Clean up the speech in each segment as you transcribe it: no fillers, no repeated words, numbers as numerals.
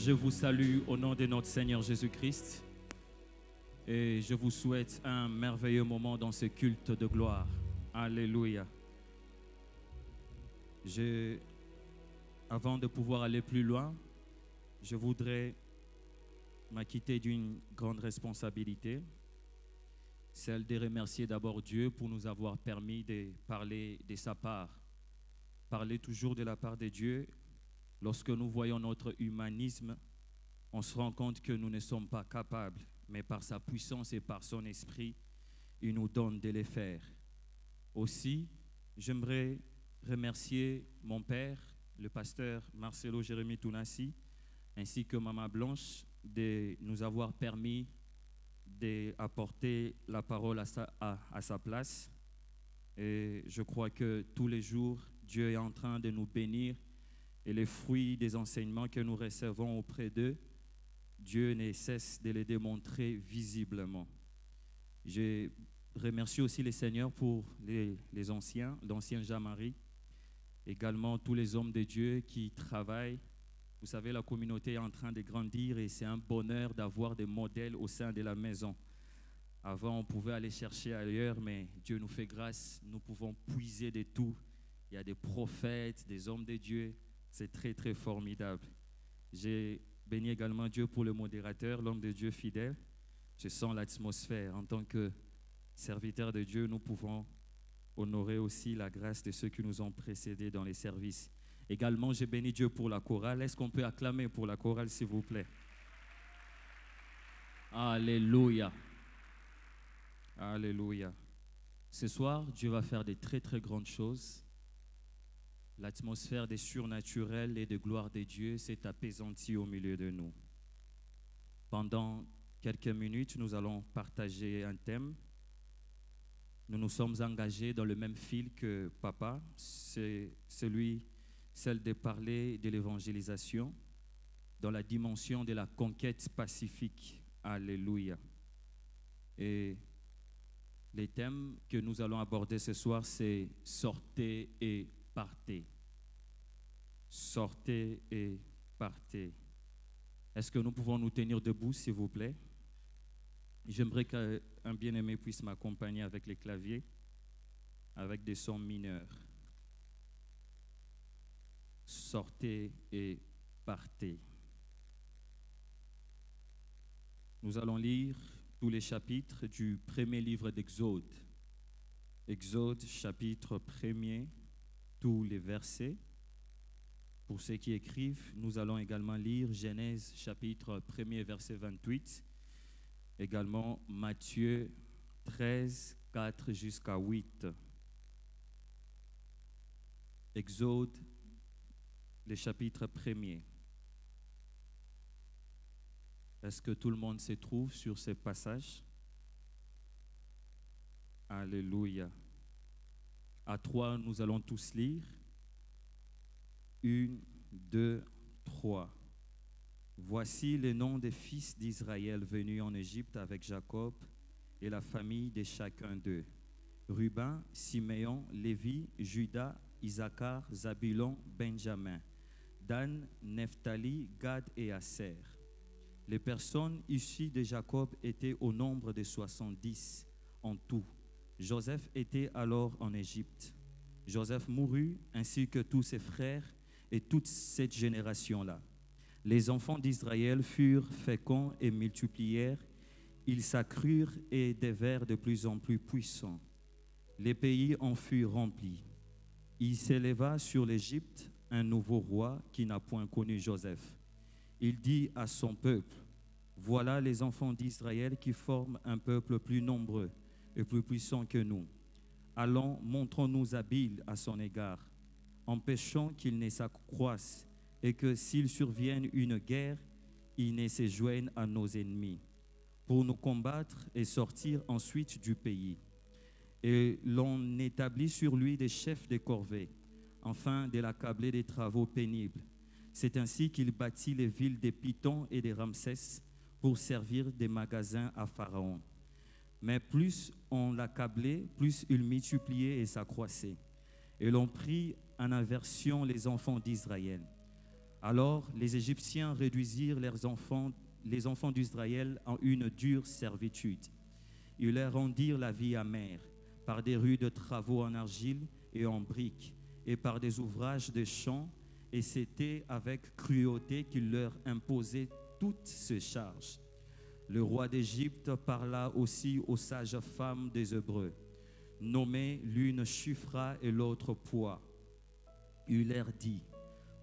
Je vous salue au nom de notre Seigneur Jésus-Christ et je vous souhaite un merveilleux moment dans ce culte de gloire. Alléluia. Avant de pouvoir aller plus loin, je voudrais m'acquitter d'une grande responsabilité, celle de remercier d'abord Dieu pour nous avoir permis de parler de sa part. Parler toujours de la part de Dieu. Lorsque nous voyons notre humanisme, on se rend compte que nous ne sommes pas capables, mais par sa puissance et par son esprit, il nous donne de les faire. Aussi, j'aimerais remercier mon père, le pasteur Marcelo Jérémy Tounassi, ainsi que Maman Blanche, de nous avoir permis d'apporter la parole à sa place. Et je crois que tous les jours, Dieu est en train de nous bénir et les fruits des enseignements que nous recevons auprès d'eux, Dieu ne cesse de les démontrer visiblement. Je remercie aussi les seigneurs pour les anciens, l'ancien Jean-Marie, également tous les hommes de Dieu qui travaillent. Vous savez, la communauté est en train de grandir et c'est un bonheur d'avoir des modèles au sein de la maison. Avant, on pouvait aller chercher ailleurs, mais Dieu nous fait grâce. Nous pouvons puiser de tout. Il y a des prophètes, des hommes de Dieu. C'est très, très formidable. J'ai béni également Dieu pour le modérateur, l'homme de Dieu fidèle. Je sens l'atmosphère. En tant que serviteur de Dieu, nous pouvons honorer aussi la grâce de ceux qui nous ont précédés dans les services. Également, j'ai béni Dieu pour la chorale. Est-ce qu'on peut acclamer pour la chorale, s'il vous plaît? Alléluia. Alléluia. Ce soir, Dieu va faire des très, très grandes choses. L'atmosphère des surnaturels et de gloire de Dieu s'est apaisantie au milieu de nous. Pendant quelques minutes, nous allons partager un thème. Nous nous sommes engagés dans le même fil que Papa, c'est celle de parler de l'évangélisation dans la dimension de la conquête pacifique. Alléluia. Et les thèmes que nous allons aborder ce soir, c'est « Sortez et partez ». Sortez et partez. Est-ce que nous pouvons nous tenir debout, s'il vous plaît? J'aimerais qu'un bien-aimé puisse m'accompagner avec les claviers, avec des sons mineurs. Sortez et partez. Nous allons lire tous les chapitres du premier livre d'Exode. Exode, chapitre 1er, tous les versets. Pour ceux qui écrivent, nous allons également lire Genèse, chapitre 1er, verset 28. Également Matthieu 13, 4 jusqu'à 8. Exode, le chapitre 1er. Est-ce que tout le monde se trouve sur ces passages? Alléluia. À 3, nous allons tous lire. 1, 2, 3. Voici les noms des fils d'Israël venus en Égypte avec Jacob et la famille de chacun d'eux. Ruben, Siméon, Lévi, Juda, Issachar, Zabulon, Benjamin, Dan, Nephtali, Gad et Aser. Les personnes issues de Jacob étaient au nombre de 70 en tout. Joseph était alors en Égypte. Joseph mourut ainsi que tous ses frères et toute cette génération-là. Les enfants d'Israël furent féconds et multiplièrent. Ils s'accrurent et devinrent de plus en plus puissants. Les pays en furent remplis. Il s'éleva sur l'Égypte un nouveau roi qui n'a point connu Joseph. Il dit à son peuple, « Voilà les enfants d'Israël qui forment un peuple plus nombreux et plus puissant que nous. Allons, montrons-nous habiles à son égard. Empêchons qu'il ne s'accroisse et que s'il survienne une guerre, il ne se joigne à nos ennemis, pour nous combattre et sortir ensuite du pays. Et l'on établit sur lui des chefs de corvée, afin de l'accabler des travaux pénibles. C'est ainsi qu'il bâtit les villes de Python et de Ramsès pour servir des magasins à Pharaon. Mais plus on l'accablait, plus il multipliait et s'accroissait. Et l'on prit en aversion les enfants d'Israël. Alors les Égyptiens réduisirent les enfants d'Israël en une dure servitude. Ils leur rendirent la vie amère par des rudes travaux en argile et en briques et par des ouvrages de champs, et c'était avec cruauté qu'ils leur imposaient toutes ces charges. Le roi d'Égypte parla aussi aux sages femmes des Hébreux, nommées l'une Shifra et l'autre Poua. Il leur dit: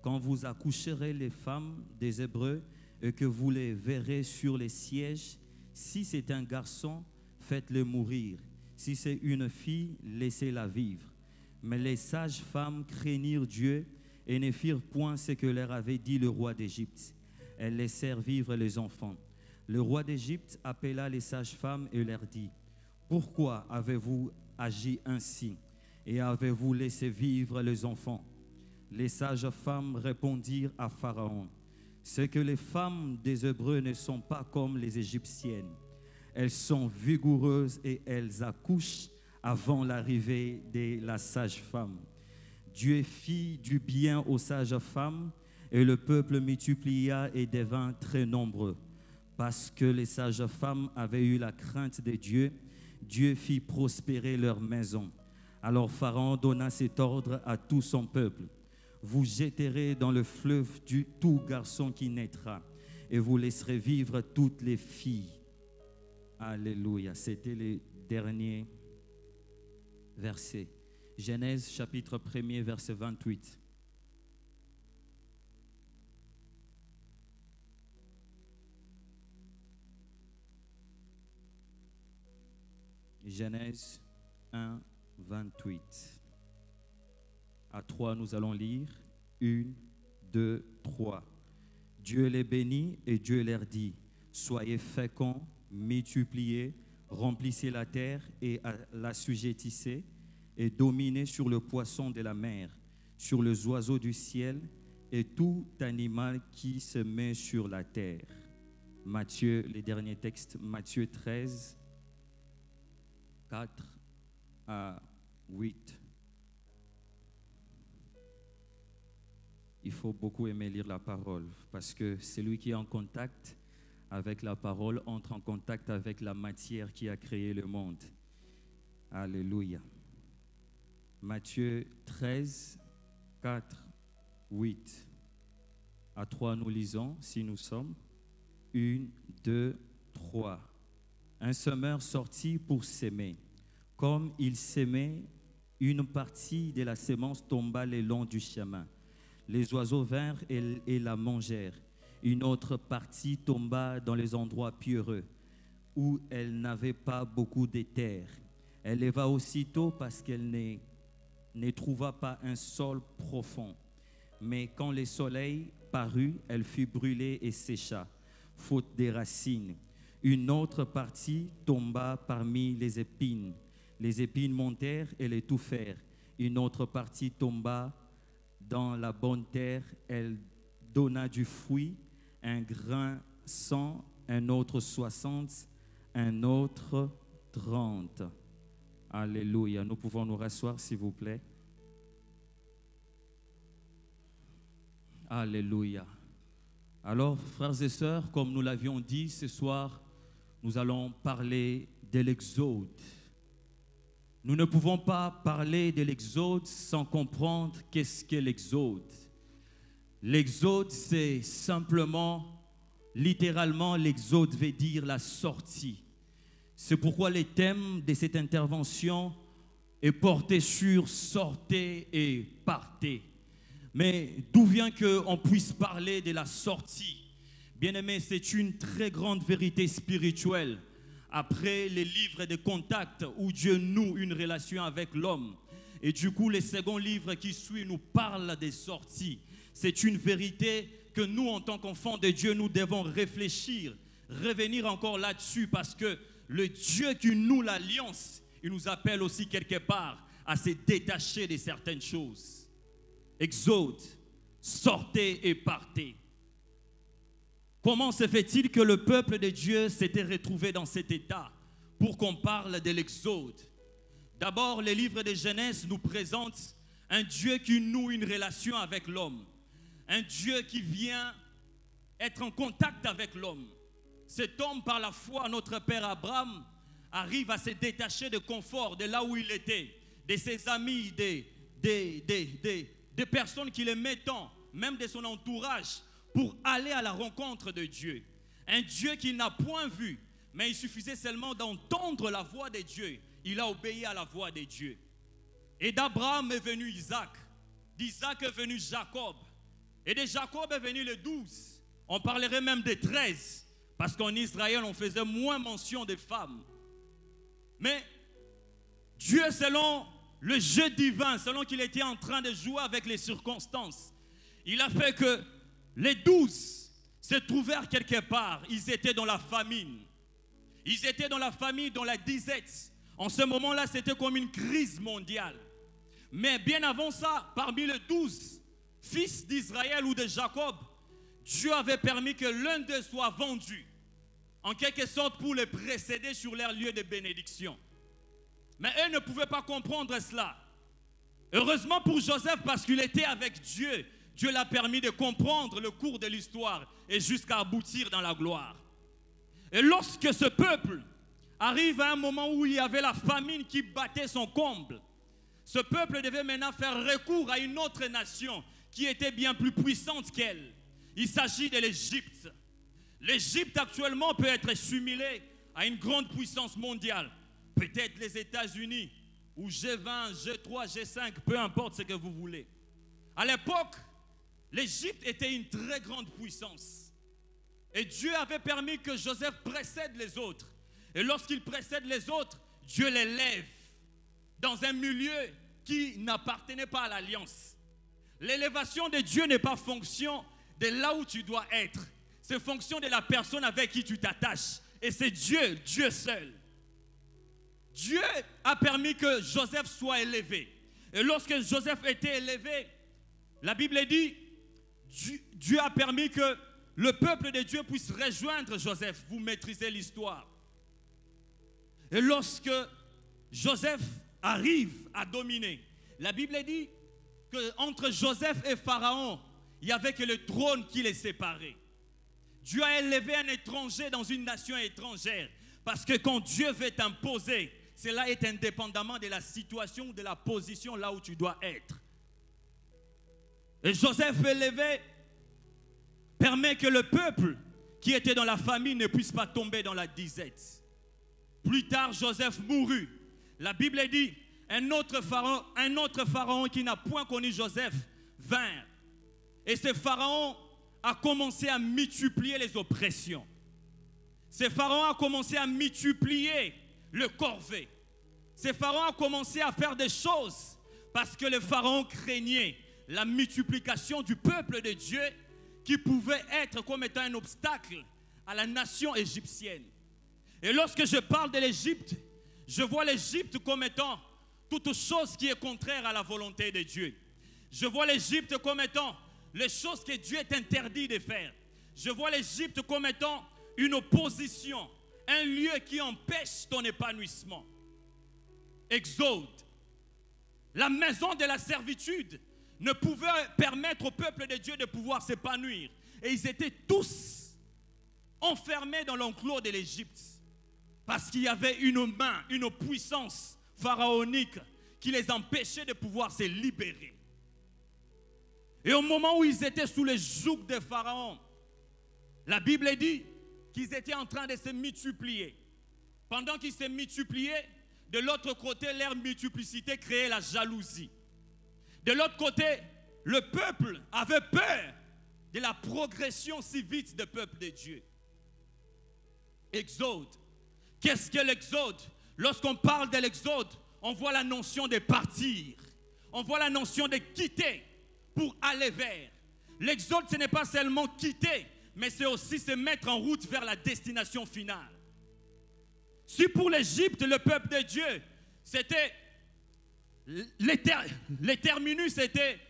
quand vous accoucherez les femmes des Hébreux et que vous les verrez sur les sièges, si c'est un garçon, faites-le mourir. Si c'est une fille, laissez-la vivre. Mais les sages femmes craignirent Dieu et ne firent point ce que leur avait dit le roi d'Égypte. Elles laissèrent vivre les enfants. Le roi d'Égypte appela les sages femmes et leur dit: pourquoi avez-vous agi ainsi et avez-vous laissé vivre les enfants? Les sages femmes répondirent à Pharaon: c'est que les femmes des Hébreux ne sont pas comme les Égyptiennes. Elles sont vigoureuses et elles accouchent avant l'arrivée de la sage-femme. Dieu fit du bien aux sages femmes et le peuple multiplia et devint très nombreux. Parce que les sages femmes avaient eu la crainte de Dieu, Dieu fit prospérer leur maison. Alors Pharaon donna cet ordre à tout son peuple: vous jetterez dans le fleuve tout garçon qui naîtra, et vous laisserez vivre toutes les filles. Alléluia. C'était les derniers versets. Genèse chapitre 1er, verset 28. Genèse 1, 28. À 3, nous allons lire. 1, 2, 3. Dieu les bénit et Dieu leur dit: soyez féconds, multipliez, remplissez la terre et l'assujettissez, et dominez sur le poisson de la mer, sur les oiseaux du ciel et tout animal qui se met sur la terre. Matthieu, les derniers textes, Matthieu 13, 4 à 8. Il faut beaucoup aimer lire la parole, parce que celui qui est en contact avec la parole entre en contact avec la matière qui a créé le monde. Alléluia. Matthieu 13, 4, 8. À 3, nous lisons, si nous sommes. 1, 2, 3. Un semeur sortit pour s'aimer. Comme il s'aimait, une partie de la sémence tomba le long du chemin. Les oiseaux vinrent et la mangèrent. Une autre partie tomba dans les endroits pierreux, où elle n'avait pas beaucoup de terre. Elle leva aussitôt parce qu'elle ne trouva pas un sol profond. Mais quand le soleil parut, elle fut brûlée et sécha, faute des racines. Une autre partie tomba parmi les épines. Les épines montèrent et l'étouffèrent. Une autre partie tomba dans la bonne terre. Elle donna du fruit, un grain 100, un autre 60, un autre 30. Alléluia. Nous pouvons nous rasseoir, s'il vous plaît. Alléluia. Alors, frères et sœurs, comme nous l'avions dit, ce soir, nous allons parler de l'Exode. Nous ne pouvons pas parler de l'Exode sans comprendre qu'est-ce qu'est l'Exode. L'Exode, c'est simplement, littéralement, l'Exode veut dire la sortie. C'est pourquoi le thème de cette intervention est porté sur sortez et partez. Mais d'où vient qu'on puisse parler de la sortie? Bien-aimés, c'est une très grande vérité spirituelle. Après les livres de contact où Dieu noue une relation avec l'homme. Et du coup, le second livre qui suit nous parle des sorties. C'est une vérité que nous, en tant qu'enfants de Dieu, nous devons réfléchir, revenir encore là-dessus, parce que le Dieu qui noue l'alliance, il nous appelle aussi quelque part à se détacher de certaines choses. Exode, sortez et partez. Comment se fait-il que le peuple de Dieu s'était retrouvé dans cet état pour qu'on parle de l'Exode? D'abord, le livre de Genèse nous présente un Dieu qui noue une relation avec l'homme. un Dieu qui vient être en contact avec l'homme. Cet homme, par la foi, notre père Abraham, arrive à se détacher de confort, de là où il était, de ses amis, des personnes qui le mettent, même de son entourage, pour aller à la rencontre de Dieu. Un Dieu qu'il n'a point vu, mais il suffisait seulement d'entendre la voix de Dieu. Il a obéi à la voix de Dieu. Et d'Abraham est venu Isaac, d'Isaac est venu Jacob, et de Jacob est venu les 12. On parlerait même des 13, parce qu'en Israël, on faisait moins mention des femmes. Mais Dieu, selon le jeu divin, selon qu'il était en train de jouer avec les circonstances, il a fait que les 12 se trouvèrent quelque part. Ils étaient dans la famine. Ils étaient dans la famine, dans la disette. En ce moment-là, c'était comme une crise mondiale. Mais bien avant ça, parmi les 12 fils d'Israël ou de Jacob, Dieu avait permis que l'un d'eux soit vendu, en quelque sorte pour les précéder sur leur lieu de bénédiction. Mais eux ne pouvaient pas comprendre cela. Heureusement pour Joseph, parce qu'il était avec Dieu, Dieu l'a permis de comprendre le cours de l'histoire et jusqu'à aboutir dans la gloire. Et lorsque ce peuple arrive à un moment où il y avait la famine qui battait son comble, ce peuple devait maintenant faire recours à une autre nation qui était bien plus puissante qu'elle. Il s'agit de l'Égypte. L'Égypte actuellement peut être assimilée à une grande puissance mondiale. Peut-être les États-Unis, ou G20, G3, G5, peu importe ce que vous voulez. À l'époque, l'Égypte était une très grande puissance. Et Dieu avait permis que Joseph précède les autres. Et lorsqu'il précède les autres, Dieu les lève dans un milieu qui n'appartenait pas à l'alliance. L'élévation de Dieu n'est pas fonction de là où tu dois être. C'est fonction de la personne avec qui tu t'attaches. Et c'est Dieu, Dieu seul. Dieu a permis que Joseph soit élevé. Et lorsque Joseph était élevé, la Bible dit, Dieu a permis que le peuple de Dieu puisse rejoindre Joseph. Vous maîtrisez l'histoire. Et lorsque Joseph arrive à dominer, la Bible dit qu'entre Joseph et Pharaon, il n'y avait que le trône qui les séparait. Dieu a élevé un étranger dans une nation étrangère. Parce que quand Dieu veut t'imposer, cela est indépendamment de la situation ou de la position là où tu dois être. Et Joseph élevé permet que le peuple qui était dans la famine ne puisse pas tomber dans la disette. Plus tard, Joseph mourut. La Bible dit, un autre pharaon qui n'a point connu Joseph vint. Et ce pharaon a commencé à multiplier les oppressions. Ce pharaon a commencé à multiplier le corvée. Ce pharaon a commencé à faire des choses parce que le pharaon craignait la multiplication du peuple de Dieu qui pouvait être comme étant un obstacle à la nation égyptienne. Et lorsque je parle de l'Égypte, je vois l'Égypte comme étant toute chose qui est contraire à la volonté de Dieu. Je vois l'Égypte comme étant les choses que Dieu est interdit de faire. Je vois l'Égypte comme étant une opposition, un lieu qui empêche ton épanouissement. Exode. La maison de la servitude ne pouvait permettre au peuple de Dieu de pouvoir s'épanouir. Et ils étaient tous enfermés dans l'enclos de l'Égypte. Parce qu'il y avait une main, une puissance pharaonique qui les empêchait de pouvoir se libérer. Et au moment où ils étaient sous le joug de Pharaon, la Bible dit qu'ils étaient en train de se multiplier. Pendant qu'ils se multipliaient, de l'autre côté, leur multiplicité créait la jalousie. De l'autre côté, le peuple avait peur de la progression si vite du peuple de Dieu. Exode. Qu'est-ce que l'exode? Lorsqu'on parle de l'exode, on voit la notion de partir. On voit la notion de quitter pour aller vers. L'exode, ce n'est pas seulement quitter, mais c'est aussi se mettre en route vers la destination finale. Si pour l'Égypte, le peuple de Dieu, c'était les terminus, c'était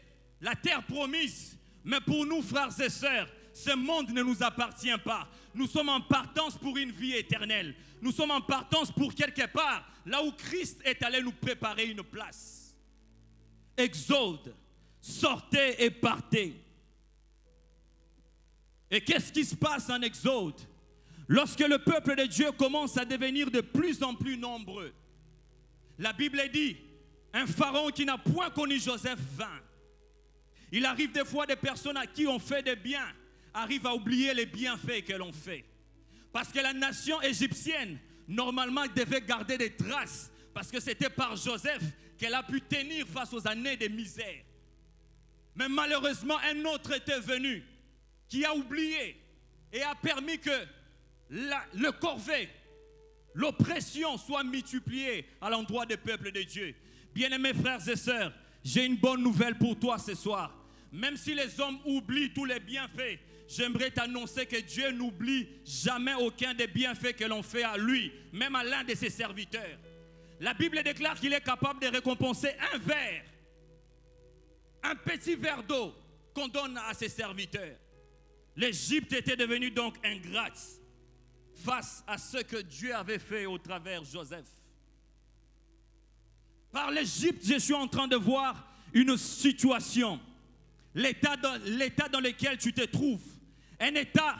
la terre promise. Mais pour nous, frères et sœurs, ce monde ne nous appartient pas. Nous sommes en partance pour une vie éternelle. Nous sommes en partance pour quelque part, là où Christ est allé nous préparer une place. Exode, sortez et partez. Et qu'est-ce qui se passe en Exode? Lorsque le peuple de Dieu commence à devenir de plus en plus nombreux, la Bible dit, un pharaon qui n'a point connu Joseph vint. Il arrive des fois des personnes à qui on fait des biens, arrivent à oublier les bienfaits que l'on fait. Parce que la nation égyptienne, normalement, devait garder des traces. Parce que c'était par Joseph qu'elle a pu tenir face aux années de misère. Mais malheureusement, un autre était venu qui a oublié et a permis que le corvée, l'oppression soit multipliée à l'endroit des peuples de Dieu. Bien-aimés frères et sœurs, j'ai une bonne nouvelle pour toi ce soir. Même si les hommes oublient tous les bienfaits, j'aimerais t'annoncer que Dieu n'oublie jamais aucun des bienfaits que l'on fait à lui, même à l'un de ses serviteurs. La Bible déclare qu'il est capable de récompenser un verre, un petit verre d'eau qu'on donne à ses serviteurs. L'Égypte était devenue donc ingrate face à ce que Dieu avait fait au travers de Joseph. Par l'Égypte, je suis en train de voir une situation, l'état dans lequel tu te trouves, un état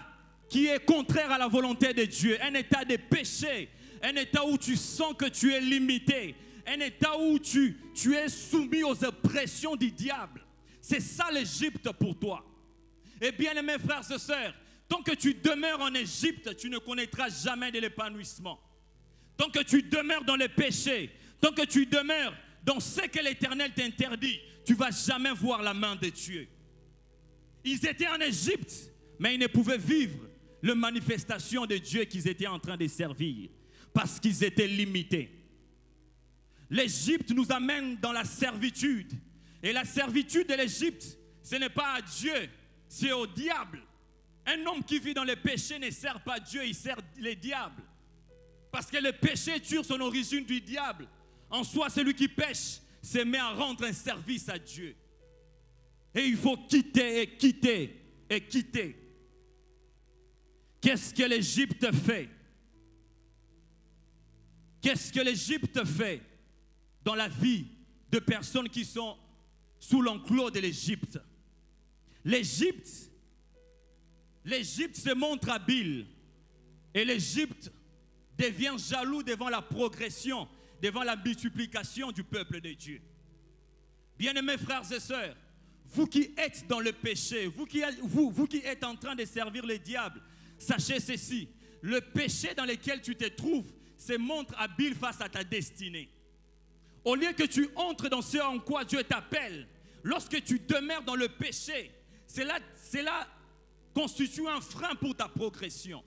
qui est contraire à la volonté de Dieu, un état de péché, un état où tu sens que tu es limité, un état où tu es soumis aux oppressions du diable. C'est ça l'Égypte pour toi. Et bien aimés frères et sœurs, tant que tu demeures en Égypte, tu ne connaîtras jamais de l'épanouissement. Tant que tu demeures dans le péché, tant que tu demeures dans ce que l'Éternel t'interdit, tu ne vas jamais voir la main de Dieu. Ils étaient en Égypte, mais ils ne pouvaient vivre la manifestation de Dieu qu'ils étaient en train de servir, parce qu'ils étaient limités. L'Égypte nous amène dans la servitude. Et la servitude de l'Égypte, ce n'est pas à Dieu, c'est au diable. Un homme qui vit dans le péché ne sert pas Dieu, il sert les diables. Parce que le péché tire son origine du diable. En soi, celui qui pêche se met à rendre un service à Dieu. Et il faut quitter et quitter et quitter. Qu'est-ce que l'Égypte fait? Qu'est-ce que l'Égypte fait dans la vie de personnes qui sont sous l'enclos de l'Égypte? L'Égypte se montre habile et l'Égypte devient jaloux devant la progression, devant la multiplication du peuple de Dieu. Bien-aimés frères et sœurs, vous qui êtes dans le péché, vous qui êtes en train de servir le diable, sachez ceci, le péché dans lequel tu te trouves se montre habile face à ta destinée. Au lieu que tu entres dans ce en quoi Dieu t'appelle, lorsque tu demeures dans le péché, cela constitue un frein pour ta progression.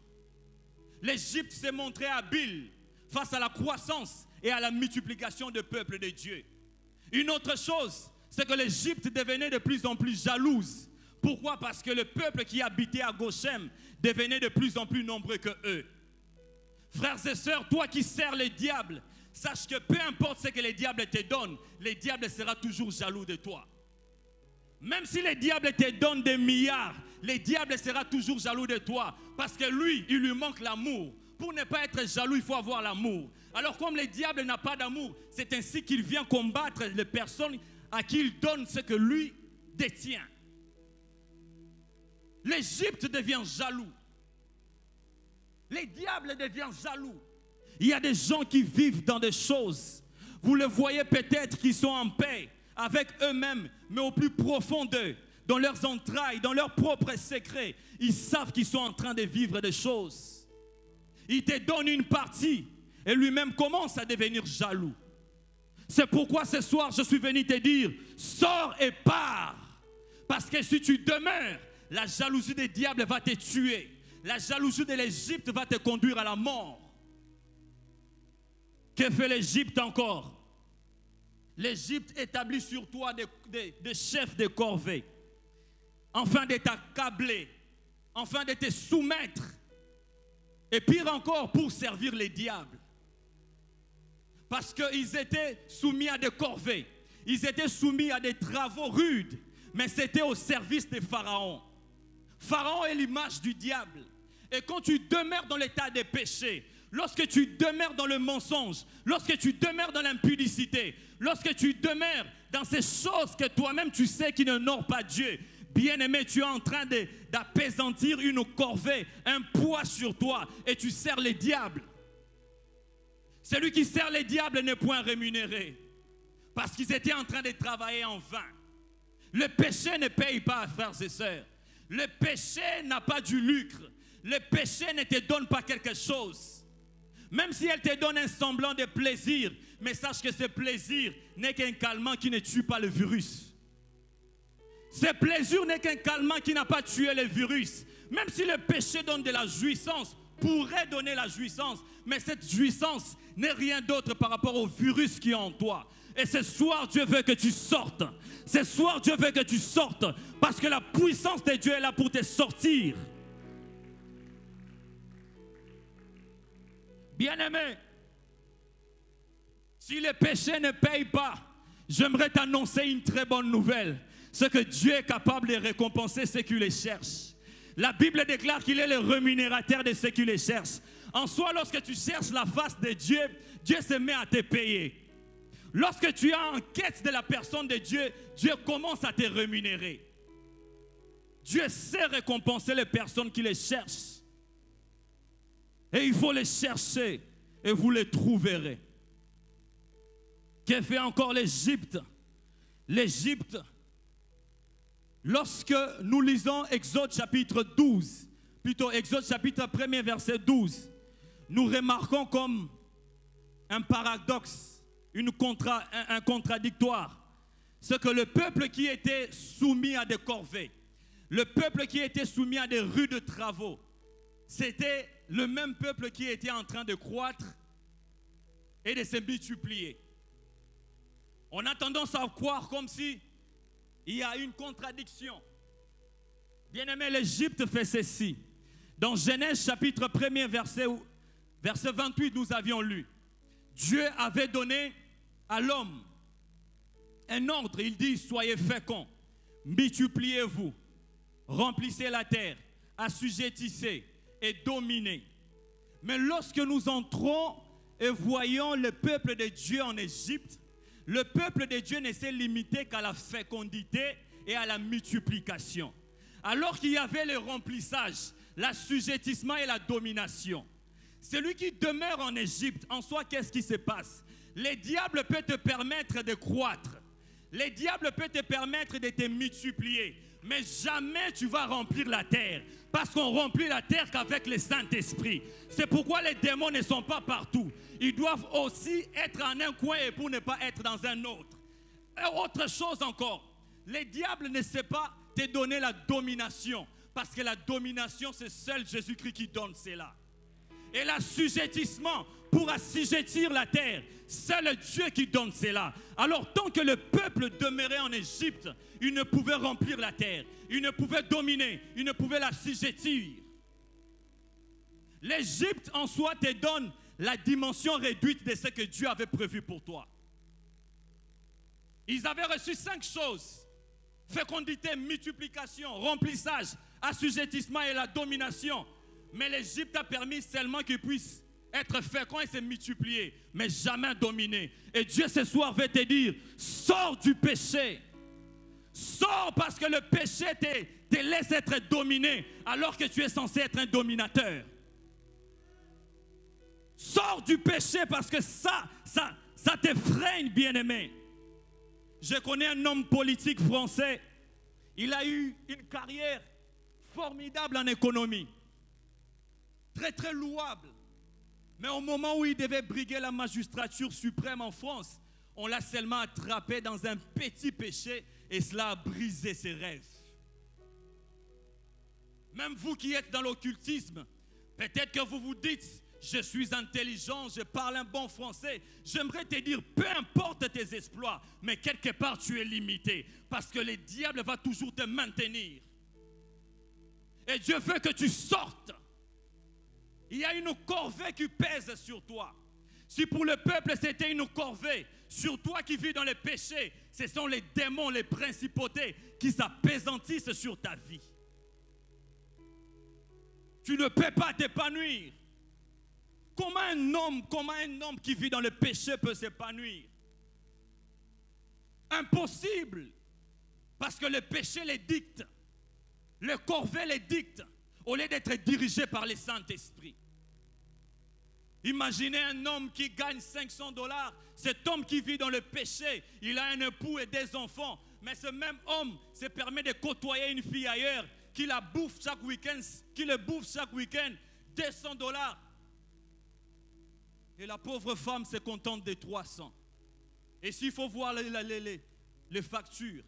L'Égypte s'est montrée habile face à la croissance et à la multiplication du peuple de Dieu. Une autre chose, c'est que l'Égypte devenait de plus en plus jalouse. Pourquoi? Parce que le peuple qui habitait à Goshen devenait de plus en plus nombreux que eux. Frères et sœurs, toi qui sers le diable, sache que peu importe ce que le diable te donne, le diable sera toujours jaloux de toi. Même si le diable te donne des milliards, le diable sera toujours jaloux de toi. Parce que lui, il lui manque l'amour. Pour ne pas être jaloux, il faut avoir l'amour. Alors comme le diable n'a pas d'amour, c'est ainsi qu'il vient combattre les personnes à qui il donne ce que lui détient. L'Égypte devient jaloux. Le diable devient jaloux. Il y a des gens qui vivent dans des choses. Vous le voyez peut-être qu'ils sont en paix avec eux-mêmes, mais au plus profond d'eux, dans leurs entrailles, dans leurs propres secrets, ils savent qu'ils sont en train de vivre des choses. Il te donne une partie et lui-même commence à devenir jaloux. C'est pourquoi ce soir, je suis venu te dire, sors et pars. Parce que si tu demeures, la jalousie des diables va te tuer. La jalousie de l'Égypte va te conduire à la mort. Que fait l'Égypte encore? L'Égypte établit sur toi des chefs de corvée, afin de t'accabler, afin de te soumettre, et pire encore, pour servir les diables. Parce qu'ils étaient soumis à des corvées, ils étaient soumis à des travaux rudes, mais c'était au service des pharaons. Pharaon est l'image du diable. Et quand tu demeures dans l'état des péchés, lorsque tu demeures dans le mensonge, lorsque tu demeures dans l'impudicité, lorsque tu demeures dans ces choses que toi-même tu sais qui n'honorent pas Dieu, Bien-aimé, tu es en train d'appesantir une corvée, un poids sur toi, et tu sers les diables. Celui qui sert les diables n'est point rémunéré, parce qu'ils étaient en train de travailler en vain. Le péché ne paye pas, frères et sœurs. Le péché n'a pas du lucre. Le péché ne te donne pas quelque chose. Même si elle te donne un semblant de plaisir, mais sache que ce plaisir n'est qu'un calmant qui ne tue pas le virus. Ce plaisir n'est qu'un calmant qui n'a pas tué le virus. Même si le péché donne de la jouissance, pourrait donner la jouissance, mais cette jouissance n'est rien d'autre par rapport au virus qui est en toi. Et ce soir, Dieu veut que tu sortes. Ce soir, Dieu veut que tu sortes, parce que la puissance de Dieu est là pour te sortir. Bien-aimé, si le péché ne paye pas, j'aimerais t'annoncer une très bonne nouvelle. C'est que Dieu est capable de récompenser ceux qui les cherchent. La Bible déclare qu'il est le rémunérateur de ceux qui les cherchent. En soi, lorsque tu cherches la face de Dieu, Dieu se met à te payer. Lorsque tu es en quête de la personne de Dieu, Dieu commence à te rémunérer. Dieu sait récompenser les personnes qui les cherchent. Et il faut les chercher et vous les trouverez. Que fait encore l'Égypte? L'Égypte, lorsque nous lisons Exode chapitre 12, plutôt Exode chapitre 1er verset 12, nous remarquons comme un paradoxe, un contradictoire. C'est que le peuple qui était soumis à des corvées, le peuple qui était soumis à des rudes travaux, c'était le même peuple qui était en train de croître et de se multiplier. On a tendance à croire comme si il y a une contradiction. Bien-aimé, l'Égypte fait ceci. Dans Genèse chapitre 1er verset 28, nous avions lu. Dieu avait donné à l'homme un ordre. Il dit, soyez féconds, multipliez-vous, remplissez la terre, assujettissez et dominez. Mais lorsque nous entrons et voyons le peuple de Dieu en Égypte, le peuple de Dieu ne s'est limité qu'à la fécondité et à la multiplication. Alors qu'il y avait le remplissage, l'assujettissement et la domination. Celui qui demeure en Égypte, en soi, qu'est-ce qui se passe? Les diables peuvent te permettre de croître. Les diables peuvent te permettre de te multiplier. Mais jamais tu vas remplir la terre. Parce qu'on remplit la terre qu'avec le Saint-Esprit. C'est pourquoi les démons ne sont pas partout. Ils doivent aussi être en un coin et pour ne pas être dans un autre. Et autre chose encore. Les diables ne savent pas te donner la domination. Parce que la domination, c'est seul Jésus-Christ qui donne cela. Et l'assujettissement pour assujettir la terre, c'est le Dieu qui donne cela. Alors tant que le peuple demeurait en Égypte, il ne pouvait remplir la terre, il ne pouvait dominer, il ne pouvait l'assujettir. L'Égypte en soi te donne la dimension réduite de ce que Dieu avait prévu pour toi. Ils avaient reçu 5 choses: fécondité, multiplication, remplissage, assujettissement et la domination. Mais l'Égypte a permis seulement qu'ils puissent être féconds et se multiplier, mais jamais dominer. Et Dieu ce soir veut te dire, sors du péché. Sors parce que le péché te laisse être dominé alors que tu es censé être un dominateur. Sors du péché parce que ça te freine, bien-aimé. Je connais un homme politique français. Il a eu une carrière formidable en économie. Très, très louable. Mais au moment où il devait briguer la magistrature suprême en France, on l'a seulement attrapé dans un petit péché et cela a brisé ses rêves. Même vous qui êtes dans l'occultisme, peut-être que vous vous dites, je suis intelligent, je parle un bon français. J'aimerais te dire, peu importe tes exploits, mais quelque part tu es limité. Parce que le diable va toujours te maintenir. Et Dieu veut que tu sortes. Il y a une corvée qui pèse sur toi. Si pour le peuple c'était une corvée, sur toi qui vis dans les péchés, ce sont les démons, les principautés qui s'appesantissent sur ta vie. Tu ne peux pas t'épanouir. Comment un homme qui vit dans le péché peut s'épanouir? Impossible. Parce que le péché les dicte. Le corvée les dicte au lieu d'être dirigé par le Saint-Esprit. Imaginez un homme qui gagne $500. Cet homme qui vit dans le péché, il a un époux et des enfants. Mais ce même homme se permet de côtoyer une fille ailleurs, qui la bouffe chaque week-end, $200. Et la pauvre femme se contente de 300. Et s'il faut voir les factures,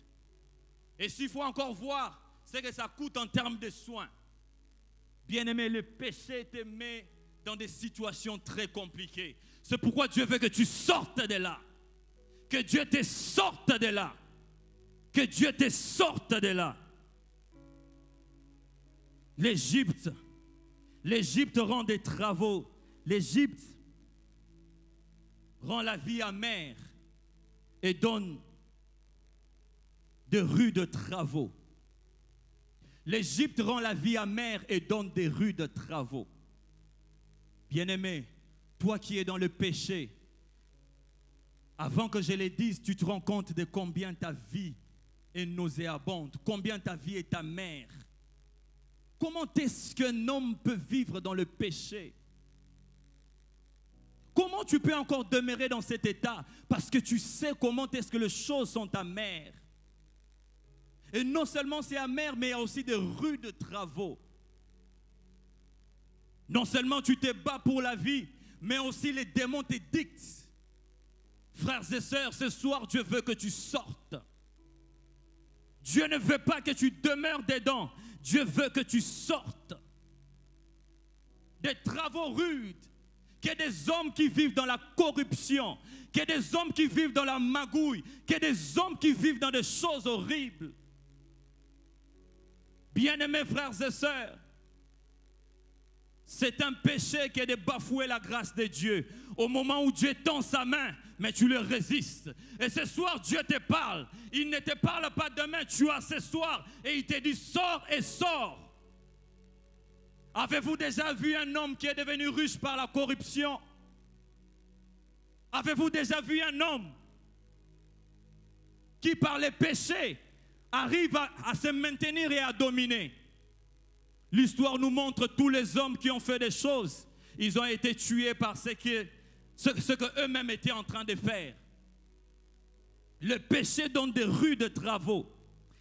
et s'il faut encore voir ce que ça coûte en termes de soins, bien-aimé, le péché te met dans des situations très compliquées. C'est pourquoi Dieu veut que tu sortes de là. Que Dieu te sorte de là. Que Dieu te sorte de là. L'Égypte rend des travaux. L'Égypte rend la vie amère et donne de rudes travaux. L'Égypte rend la vie amère et donne des rudes travaux. Bien-aimé, toi qui es dans le péché, avant que je le dise, tu te rends compte de combien ta vie est nauséabonde, combien ta vie est amère. Comment est-ce qu'un homme peut vivre dans le péché? Comment tu peux encore demeurer dans cet état? Parce que tu sais comment est-ce que les choses sont amères. Et non seulement c'est amer, mais il y a aussi de rudes travaux. Non seulement tu te bats pour la vie, mais aussi les démons te dictent. Frères et sœurs, ce soir, Dieu veut que tu sortes. Dieu ne veut pas que tu demeures dedans. Dieu veut que tu sortes. Des travaux rudes. Qu'il y ait des hommes qui vivent dans la corruption. Qu'il y ait des hommes qui vivent dans la magouille. Qu'il y ait des hommes qui vivent dans des choses horribles. Bien-aimés frères et sœurs, c'est un péché qui est de bafouer la grâce de Dieu. Au moment où Dieu tend sa main, mais tu le résistes. Et ce soir, Dieu te parle. Il ne te parle pas demain, tu as ce soir. Et il te dit, sors et sors. Avez-vous déjà vu un homme qui est devenu riche par la corruption? Avez-vous déjà vu un homme qui, par les péchés, arrive à se maintenir et à dominer? L'histoire nous montre tous les hommes qui ont fait des choses. Ils ont été tués par ce qu'eux-mêmes étaient en train de faire. Le péché donne des rudes travaux.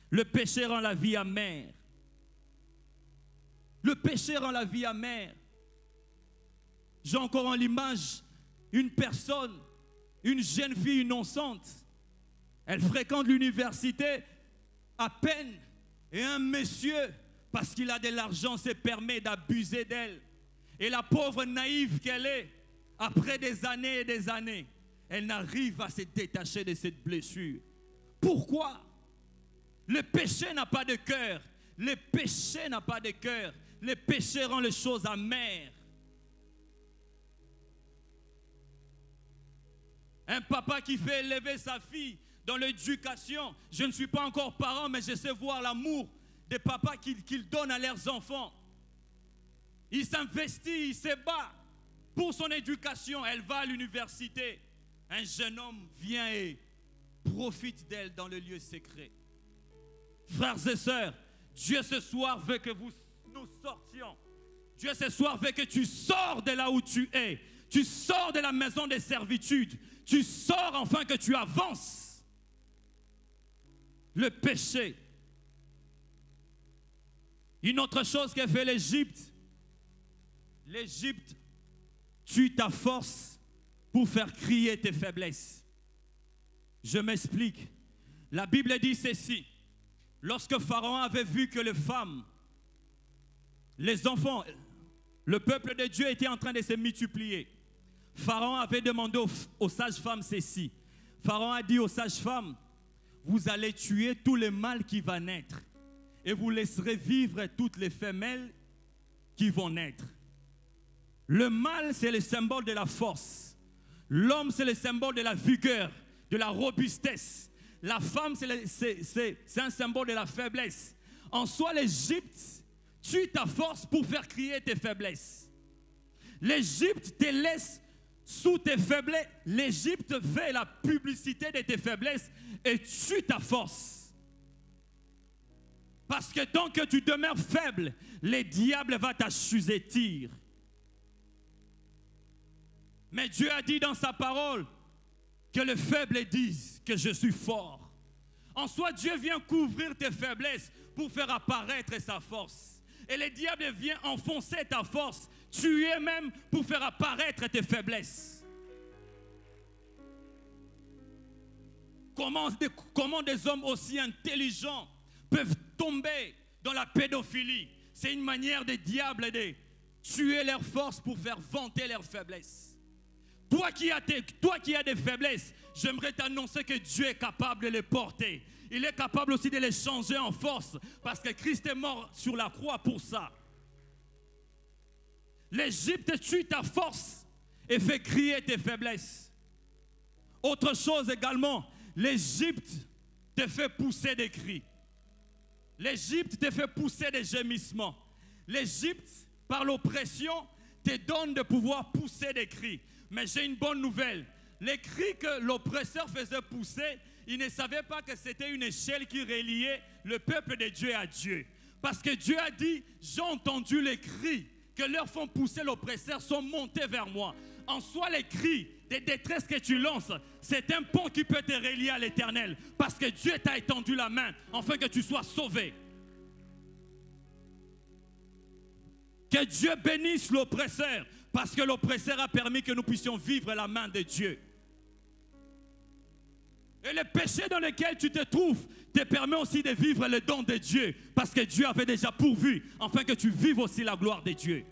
Le péché rend la vie amère. Le péché rend la vie amère. J'ai encore en l'image une personne, une jeune fille innocente. Elle fréquente l'université à peine. Et un monsieur, parce qu'il a de l'argent, se permet d'abuser d'elle. Et la pauvre naïve qu'elle est, après des années et des années, elle n'arrive à se détacher de cette blessure. Pourquoi? Le péché n'a pas de cœur. Le péché n'a pas de cœur. Le péché rend les choses amères. Un papa qui fait élever sa fille dans l'éducation. Je ne suis pas encore parent, mais je sais voir l'amour des papas qu'ils donnent à leurs enfants. Il s'investit, il se bat pour son éducation. Elle va à l'université. Un jeune homme vient et profite d'elle dans le lieu secret. Frères et sœurs, Dieu ce soir veut que nous sortions. Dieu ce soir veut que tu sors de là où tu es. Tu sors de la maison des servitudes. Tu sors enfin, que tu avances. Le péché. Une autre chose qu'a fait l'Égypte. L'Égypte tue ta force pour faire crier tes faiblesses. Je m'explique. La Bible dit ceci. Lorsque Pharaon avait vu que les femmes, les enfants, le peuple de Dieu était en train de se multiplier, Pharaon avait demandé aux sages-femmes ceci. Pharaon a dit aux sages-femmes, vous allez tuer tous les mâles qui vont naître et vous laisserez vivre toutes les femelles qui vont naître. Le mâle, c'est le symbole de la force. L'homme, c'est le symbole de la vigueur, de la robustesse. La femme, c'est un symbole de la faiblesse. En soi, l'Égypte tue ta force pour faire crier tes faiblesses. L'Égypte te laisse sous tes faiblesses. L'Égypte fait la publicité de tes faiblesses et tue ta force. Parce que tant que tu demeures faible, le diable va t'assujettir. Mais Dieu a dit dans sa parole que les faibles disent que je suis fort. En soi, Dieu vient couvrir tes faiblesses pour faire apparaître sa force. Et le diable vient enfoncer ta force, tuer même pour faire apparaître tes faiblesses. Comment des hommes aussi intelligents peuvent tomber dans la pédophilie? C'est une manière des diables de tuer leur force pour faire vanter leurs faiblesses. Toi qui as des faiblesses, j'aimerais t'annoncer que Dieu est capable de les porter. Il est capable aussi de les changer en force parce que Christ est mort sur la croix pour ça. L'Égypte tue ta force et fait crier tes faiblesses. Autre chose également, l'Égypte te fait pousser des cris. L'Égypte te fait pousser des gémissements. L'Égypte, par l'oppression, te donne de pouvoir pousser des cris. Mais j'ai une bonne nouvelle. Les cris que l'oppresseur faisait pousser, il ne savait pas que c'était une échelle qui reliait le peuple de Dieu à Dieu. Parce que Dieu a dit, j'ai entendu les cris que leur font pousser l'oppresseur sont montés vers moi. En soi, les cris de détresse que tu lances, c'est un pont qui peut te relier à l'Éternel. Parce que Dieu t'a étendu la main afin que tu sois sauvé. Que Dieu bénisse l'oppresseur. Parce que l'oppresseur a permis que nous puissions vivre la main de Dieu. Et le péché dans lequel tu te trouves te permet aussi de vivre le don de Dieu. Parce que Dieu avait déjà pourvu, afin que tu vives aussi la gloire de Dieu.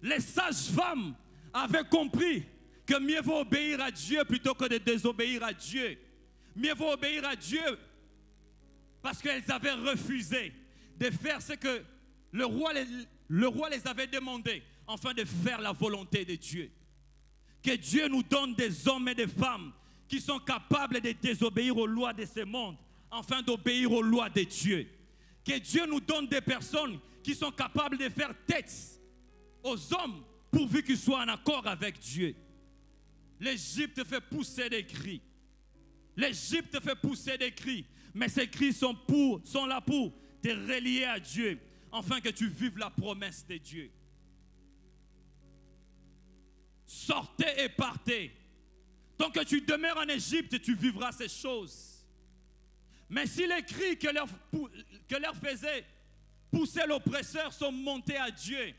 Les sages-femmes avaient compris que mieux vaut obéir à Dieu plutôt que de désobéir à Dieu. Mieux vaut obéir à Dieu parce qu'elles avaient refusé de faire ce que le roi les avait demandé, afin de faire la volonté de Dieu. Que Dieu nous donne des hommes et des femmes qui sont capables de désobéir aux lois de ce monde, afin d'obéir aux lois de Dieu. Que Dieu nous donne des personnes qui sont capables de faire tête aux hommes, pourvu qu'ils soient en accord avec Dieu. L'Égypte fait pousser des cris. L'Égypte fait pousser des cris. Mais ces cris sont là pour te relier à Dieu, afin que tu vives la promesse de Dieu. Sortez et partez. Tant que tu demeures en Égypte, tu vivras ces choses. Mais si les cris que leur faisait pousser l'oppresseur sont montés à Dieu,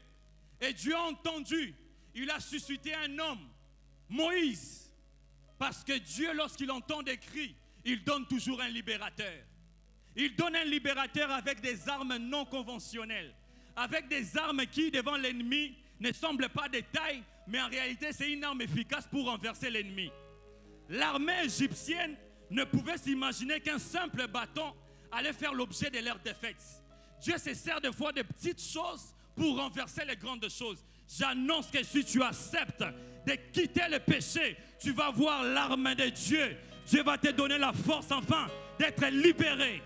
et Dieu a entendu, il a suscité un homme, Moïse. Parce que Dieu, lorsqu'il entend des cris, il donne toujours un libérateur. Il donne un libérateur avec des armes non conventionnelles. Avec des armes qui, devant l'ennemi, ne semblent pas de taille, mais en réalité, c'est une arme efficace pour renverser l'ennemi. L'armée égyptienne ne pouvait s'imaginer qu'un simple bâton allait faire l'objet de leur défaite. Dieu se sert des fois de petites choses pour renverser les grandes choses. J'annonce que si tu acceptes de quitter le péché, tu vas voir l'arme de Dieu. Dieu va te donner la force enfin d'être libéré.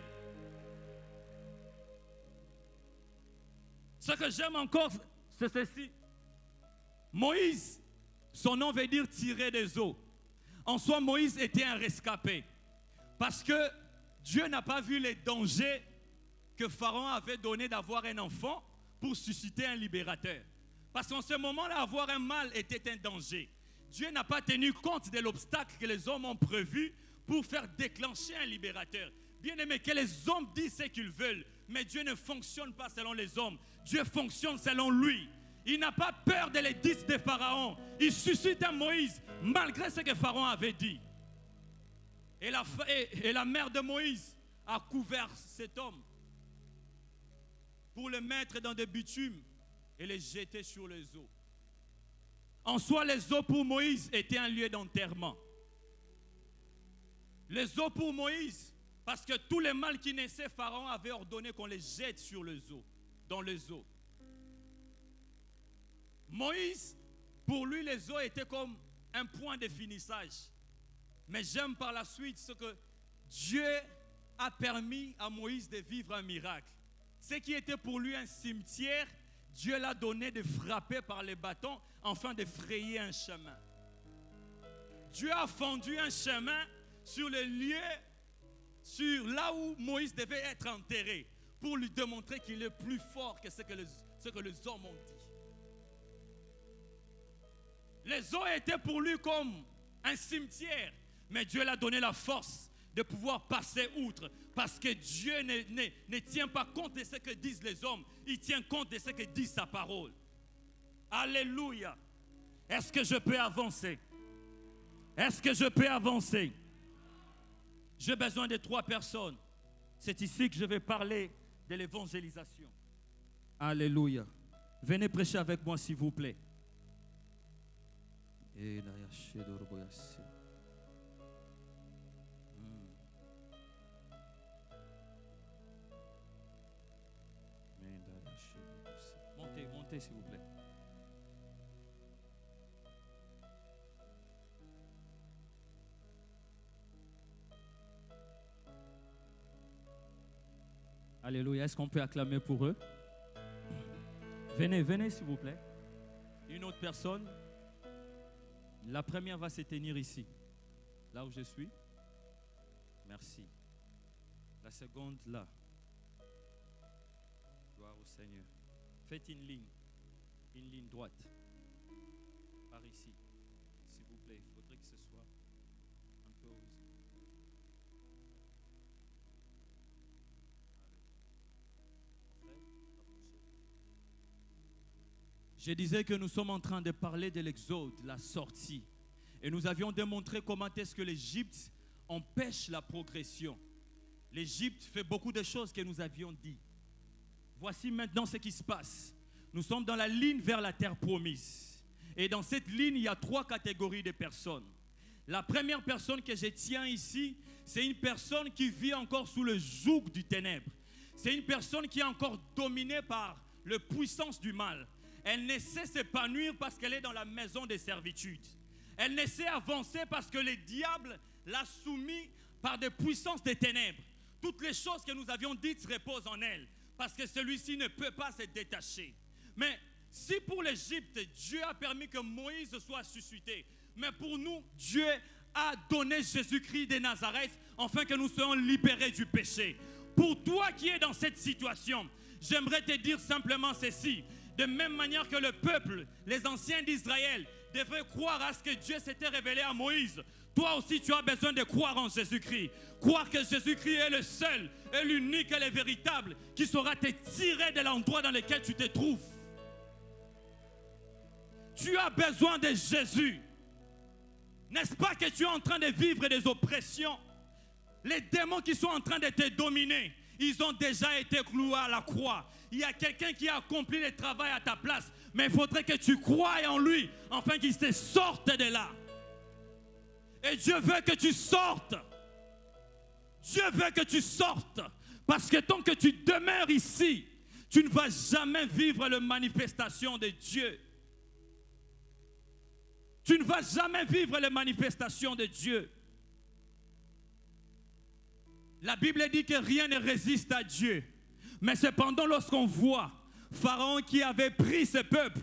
Ce que j'aime encore, c'est ceci. Moïse, son nom veut dire tirer des eaux. En soi, Moïse était un rescapé. Parce que Dieu n'a pas vu les dangers que Pharaon avait donné d'avoir un enfant pour susciter un libérateur. Parce qu'en ce moment-là, avoir un mâle était un danger. Dieu n'a pas tenu compte de l'obstacle que les hommes ont prévu pour faire déclencher un libérateur. Bien aimé, que les hommes disent ce qu'ils veulent, mais Dieu ne fonctionne pas selon les hommes. Dieu fonctionne selon lui. Il n'a pas peur de l'édicts de Pharaon. Il suscite un Moïse malgré ce que Pharaon avait dit. Et la mère de Moïse a couvert cet homme pour le mettre dans des bitumes et le jeter sur les eaux. En soi, les eaux pour Moïse étaient un lieu d'enterrement. Les eaux pour Moïse, parce que tous les mâles qui naissaient, Pharaon avait ordonné qu'on les jette sur les eaux, dans les eaux. Moïse, pour lui, les eaux étaient comme un point de finissage. Mais j'aime par la suite ce que Dieu a permis à Moïse de vivre un miracle. Ce qui était pour lui un cimetière, Dieu l'a donné de frapper par les bâtons afin de frayer un chemin. Dieu a fendu un chemin sur le lieu sur là où Moïse devait être enterré pour lui démontrer qu'il est plus fort que ce que les hommes ont dit. Les eaux étaient pour lui comme un cimetière, mais Dieu lui a donné la force de pouvoir passer outre, parce que Dieu ne tient pas compte de ce que disent les hommes, il tient compte de ce que dit sa parole. Alléluia. Est-ce que je peux avancer? Est-ce que je peux avancer? J'ai besoin de 3 personnes. C'est ici que je vais parler de l'évangélisation. Alléluia. Venez prêcher avec moi s'il vous plaît. Montez s'il vous plaît. Alléluia. Est-ce qu'on peut acclamer pour eux? Venez, venez s'il vous plaît. Une autre personne. La première va se tenir ici, là où je suis. Merci. La seconde là. Gloire au Seigneur. Faites une ligne droite. Par ici, s'il vous plaît. Il faudrait que ce soit un peu osé. Je disais que nous sommes en train de parler de l'exode, la sortie. Et nous avions démontré comment est-ce que l'Égypte empêche la progression. L'Égypte fait beaucoup de choses que nous avions dit. Voici maintenant ce qui se passe. Nous sommes dans la ligne vers la terre promise. Et dans cette ligne, il y a 3 catégories de personnes. La première personne que je tiens ici, c'est une personne qui vit encore sous le joug du ténèbre. C'est une personne qui est encore dominée par la puissance du mal. Elle ne sait s'épanouir parce qu'elle est dans la maison des servitudes. Elle ne sait avancer parce que le diable l'a soumis par des puissances des ténèbres. Toutes les choses que nous avions dites reposent en elle parce que celui-ci ne peut pas se détacher. Mais si pour l'Égypte, Dieu a permis que Moïse soit suscité, mais pour nous, Dieu a donné Jésus-Christ de Nazareth afin que nous soyons libérés du péché. Pour toi qui es dans cette situation, j'aimerais te dire simplement ceci. De même manière que le peuple, les anciens d'Israël, devaient croire à ce que Dieu s'était révélé à Moïse, toi aussi tu as besoin de croire en Jésus-Christ. Croire que Jésus-Christ est le seul, et l'unique et le véritable qui saura te tirer de l'endroit dans lequel tu te trouves. Tu as besoin de Jésus. N'est-ce pas que tu es en train de vivre des oppressions? Les démons qui sont en train de te dominer, ils ont déjà été cloués à la croix. Il y a quelqu'un qui a accompli le travail à ta place. Mais il faudrait que tu croies en lui, afin qu'il te sorte de là. Et Dieu veut que tu sortes. Dieu veut que tu sortes. Parce que tant que tu demeures ici, tu ne vas jamais vivre la manifestation de Dieu. Tu ne vas jamais vivre les manifestations de Dieu. La Bible dit que rien ne résiste à Dieu. Mais cependant, lorsqu'on voit Pharaon qui avait pris ce peuple,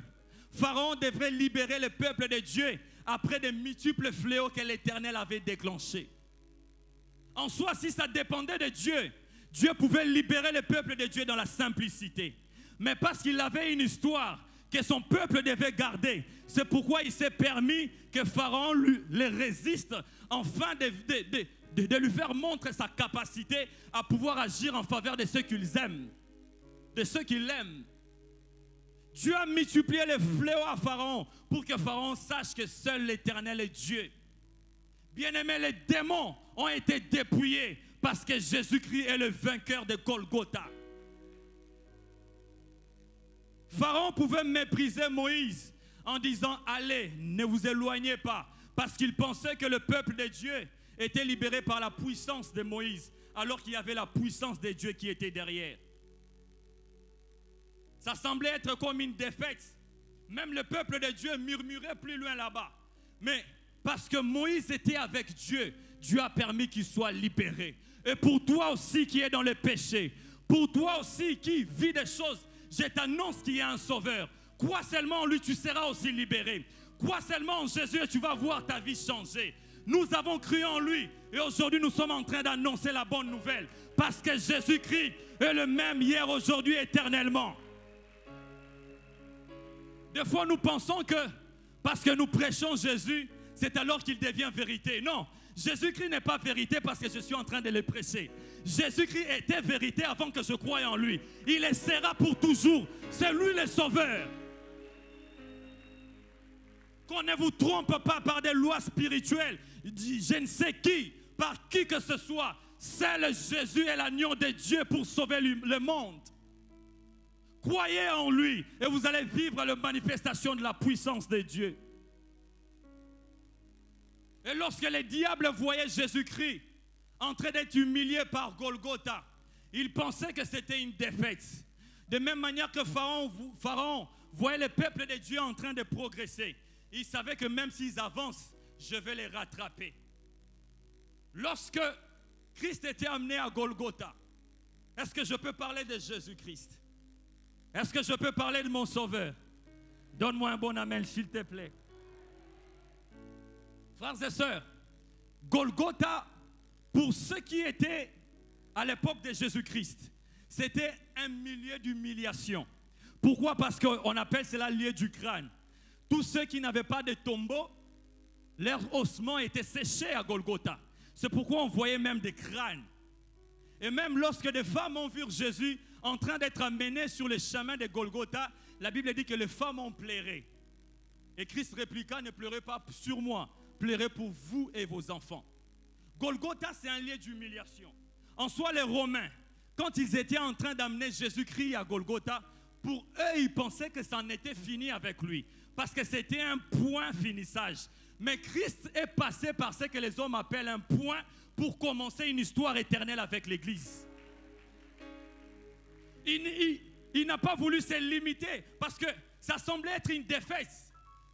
Pharaon devrait libérer le peuple de Dieu après de multiples fléaux que l'Éternel avait déclenchés. En soi, si ça dépendait de Dieu, Dieu pouvait libérer le peuple de Dieu dans la simplicité. Mais parce qu'il avait une histoire que son peuple devait garder, c'est pourquoi il s'est permis que Pharaon le résiste, afin de lui faire montrer sa capacité à pouvoir agir en faveur de ceux qu'ils aiment, de ceux qu'il aime. Dieu a multiplié les fléaux à Pharaon pour que Pharaon sache que seul l'Éternel est Dieu. Bien-aimés, les démons ont été dépouillés parce que Jésus-Christ est le vainqueur de Golgotha. Pharaon pouvait mépriser Moïse en disant « Allez, ne vous éloignez pas » parce qu'il pensait que le peuple de Dieu était libéré par la puissance de Moïse alors qu'il y avait la puissance de Dieu qui était derrière. Ça semblait être comme une défaite. Même le peuple de Dieu murmurait plus loin là-bas. Mais parce que Moïse était avec Dieu, Dieu a permis qu'il soit libéré. Et pour toi aussi qui es dans le péché, pour toi aussi qui vis des choses, je t'annonce qu'il y a un sauveur. Crois seulement en lui, tu seras aussi libéré. Crois seulement en Jésus et tu vas voir ta vie changer. Nous avons cru en lui et aujourd'hui nous sommes en train d'annoncer la bonne nouvelle parce que Jésus-Christ est le même hier, aujourd'hui, éternellement. Des fois nous pensons que parce que nous prêchons Jésus, c'est alors qu'il devient vérité. Non, Jésus-Christ n'est pas vérité parce que je suis en train de le prêcher. Jésus-Christ était vérité avant que je croie en lui. Il le sera pour toujours. C'est lui le sauveur. Qu'on ne vous trompe pas par des lois spirituelles. Je ne sais qui, par qui que ce soit. Seul Jésus est l'agneau de Dieu pour sauver le monde. Croyez en lui et vous allez vivre la manifestation de la puissance de Dieu. Et lorsque les diables voyaient Jésus-Christ en train d'être humilié par Golgotha, ils pensaient que c'était une défaite. De même manière que Pharaon voyait le peuple de Dieu en train de progresser. Il savait que même s'ils avancent, je vais les rattraper. Lorsque Christ était amené à Golgotha, est-ce que je peux parler de Jésus-Christ? Est-ce que je peux parler de mon Sauveur? Donne-moi un bon amen, s'il te plaît. Frères et sœurs, Golgotha, pour ceux qui étaient à l'époque de Jésus-Christ, c'était un milieu d'humiliation. Pourquoi? Parce qu'on appelle cela lieu du crâne. Tous ceux qui n'avaient pas de tombeau, leurs ossements étaient séchés à Golgotha. C'est pourquoi on voyait même des crânes. Et même lorsque des femmes ont vu Jésus en train d'être amené sur le chemin de Golgotha, la Bible dit que les femmes ont pleuré. Et Christ répliqua, ne pleurez pas sur moi, pleurez pour vous et vos enfants. Golgotha, c'est un lieu d'humiliation. En soi, les Romains, quand ils étaient en train d'amener Jésus-Christ à Golgotha, pour eux, ils pensaient que ça en était fini avec lui. Parce que c'était un point finissage. Mais Christ est passé par ce que les hommes appellent un point pour commencer une histoire éternelle avec l'Église. Il n'a pas voulu se limiter parce que ça semblait être une défaite.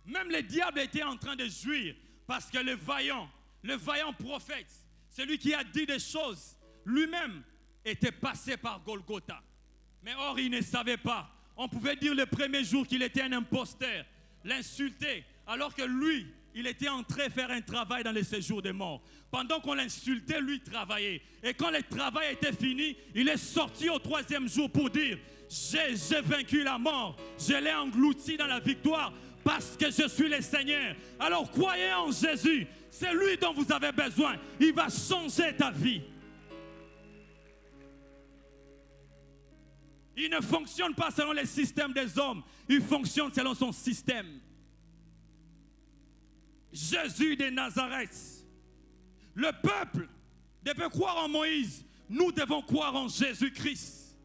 Même le diable était en train de jouir parce que le vaillant prophète, celui qui a dit des choses, lui-même était passé par Golgotha. Mais or, il ne savait pas. On pouvait dire le premier jour qu'il était un imposteur, l'insulter, alors que lui, il était en train de faire un travail dans le séjour des morts. Pendant qu'on l'insultait, lui travaillait. Et quand le travail était fini, il est sorti au troisième jour pour dire, j'ai vaincu la mort, je l'ai englouti dans la victoire parce que je suis le Seigneur. Alors croyez en Jésus, c'est lui dont vous avez besoin. Il va changer ta vie. Il ne fonctionne pas selon les systèmes des hommes, il fonctionne selon son système. Jésus de Nazareth. Le peuple devait croire en Moïse. Nous devons croire en Jésus-Christ.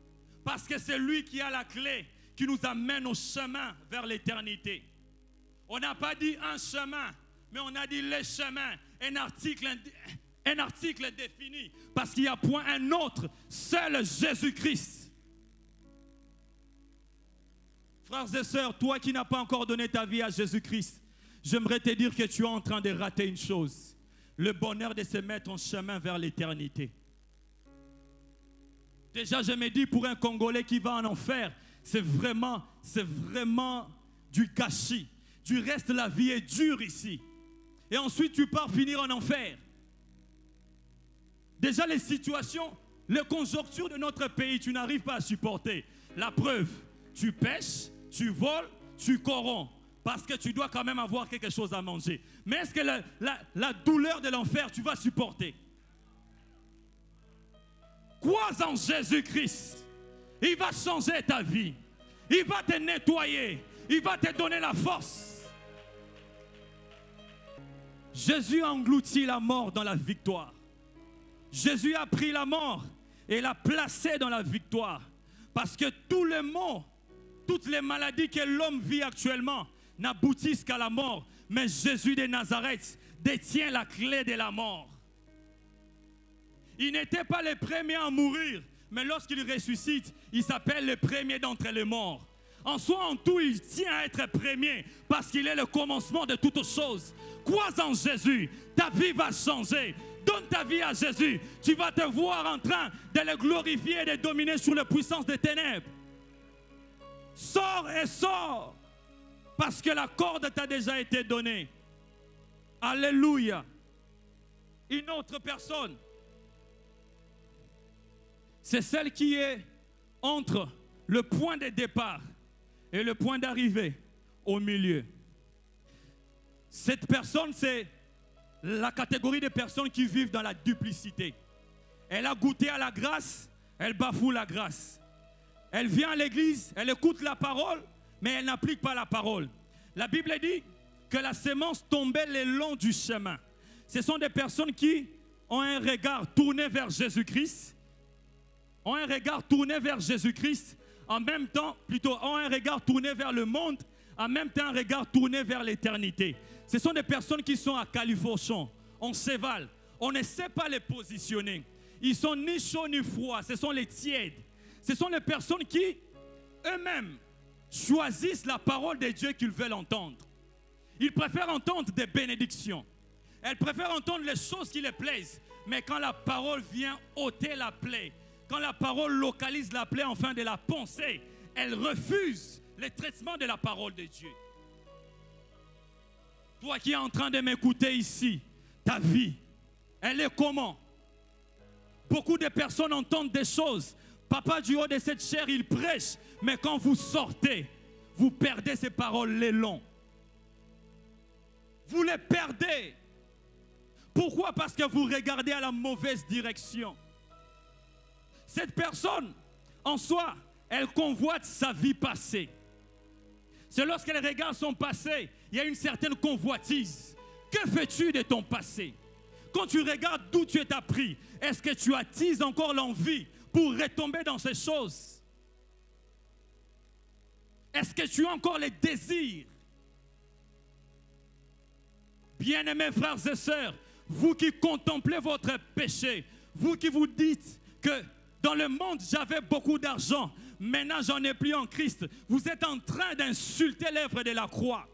Parce que c'est lui qui a la clé qui nous amène au chemin vers l'éternité. On n'a pas dit un chemin, mais on a dit les chemins. Un article défini. Parce qu'il n'y a point un autre, seul Jésus-Christ. Frères et sœurs, toi qui n'as pas encore donné ta vie à Jésus-Christ, j'aimerais te dire que tu es en train de rater une chose. Le bonheur de se mettre en chemin vers l'éternité. Déjà, je me dis pour un Congolais qui va en enfer, c'est vraiment du gâchis. Du reste, la vie est dure ici. Et ensuite, tu pars finir en enfer. Déjà, les situations, les conjonctures de notre pays, tu n'arrives pas à supporter. La preuve, tu pêches, tu voles, tu corromps. Parce que tu dois quand même avoir quelque chose à manger. Mais est-ce que la douleur de l'enfer, tu vas supporter? Crois en Jésus-Christ. Il va changer ta vie. Il va te nettoyer. Il va te donner la force. Jésus a englouti la mort dans la victoire. Jésus a pris la mort et l'a placée dans la victoire. Parce que tous les maux, toutes les maladies que l'homme vit actuellement n'aboutissent qu'à la mort. Mais Jésus de Nazareth détient la clé de la mort. Il n'était pas le premier à mourir, mais lorsqu'il ressuscite, il s'appelle le premier d'entre les morts. En soi, en tout, il tient à être premier parce qu'il est le commencement de toutes choses. Crois en Jésus, ta vie va changer. Donne ta vie à Jésus, tu vas te voir en train de le glorifier et de dominer sur les puissances des ténèbres. Sors et sors. Parce que la corde t'a déjà été donnée. Alléluia. Une autre personne, c'est celle qui est entre le point de départ et le point d'arrivée, au milieu. Cette personne, c'est la catégorie des personnes qui vivent dans la duplicité. Elle a goûté à la grâce, elle bafoue la grâce. Elle vient à l'église, elle écoute la parole, mais elle n'applique pas la parole. La Bible dit que la sémence tombait le long du chemin. Ce sont des personnes qui ont un regard tourné vers Jésus-Christ, ont un regard tourné vers Jésus-Christ, en même temps, plutôt, ont un regard tourné vers le monde, en même temps un regard tourné vers l'éternité. Ce sont des personnes qui sont à califourchon, on s'évale, on ne sait pas les positionner. Ils sont ni chauds ni froids, ce sont les tièdes. Ce sont les personnes qui, eux-mêmes, choisissent la parole de Dieu qu'ils veulent entendre. Ils préfèrent entendre des bénédictions. Elles préfèrent entendre les choses qui les plaisent. Mais quand la parole vient ôter la plaie, quand la parole localise la plaie afin de la poncer, elles refusent le traitement de la parole de Dieu. Toi qui es en train de m'écouter ici, ta vie, elle est comment? Beaucoup de personnes entendent des choses. Papa, du haut de cette chair, il prêche. Mais quand vous sortez, vous perdez ces paroles les longs. Vous les perdez. Pourquoi? Parce que vous regardez à la mauvaise direction. Cette personne, en soi, elle convoite sa vie passée. C'est lorsqu'elle regarde son passé, il y a une certaine convoitise. Que fais-tu de ton passé? Quand tu regardes d'où tu es appris, est-ce que tu attises encore l'envie pour retomber dans ces choses? Est-ce que tu as encore les désirs? Bien-aimés frères et sœurs, vous qui contemplez votre péché, vous qui vous dites que dans le monde j'avais beaucoup d'argent, maintenant j'en ai plus en Christ, vous êtes en train d'insulter l'œuvre de la croix.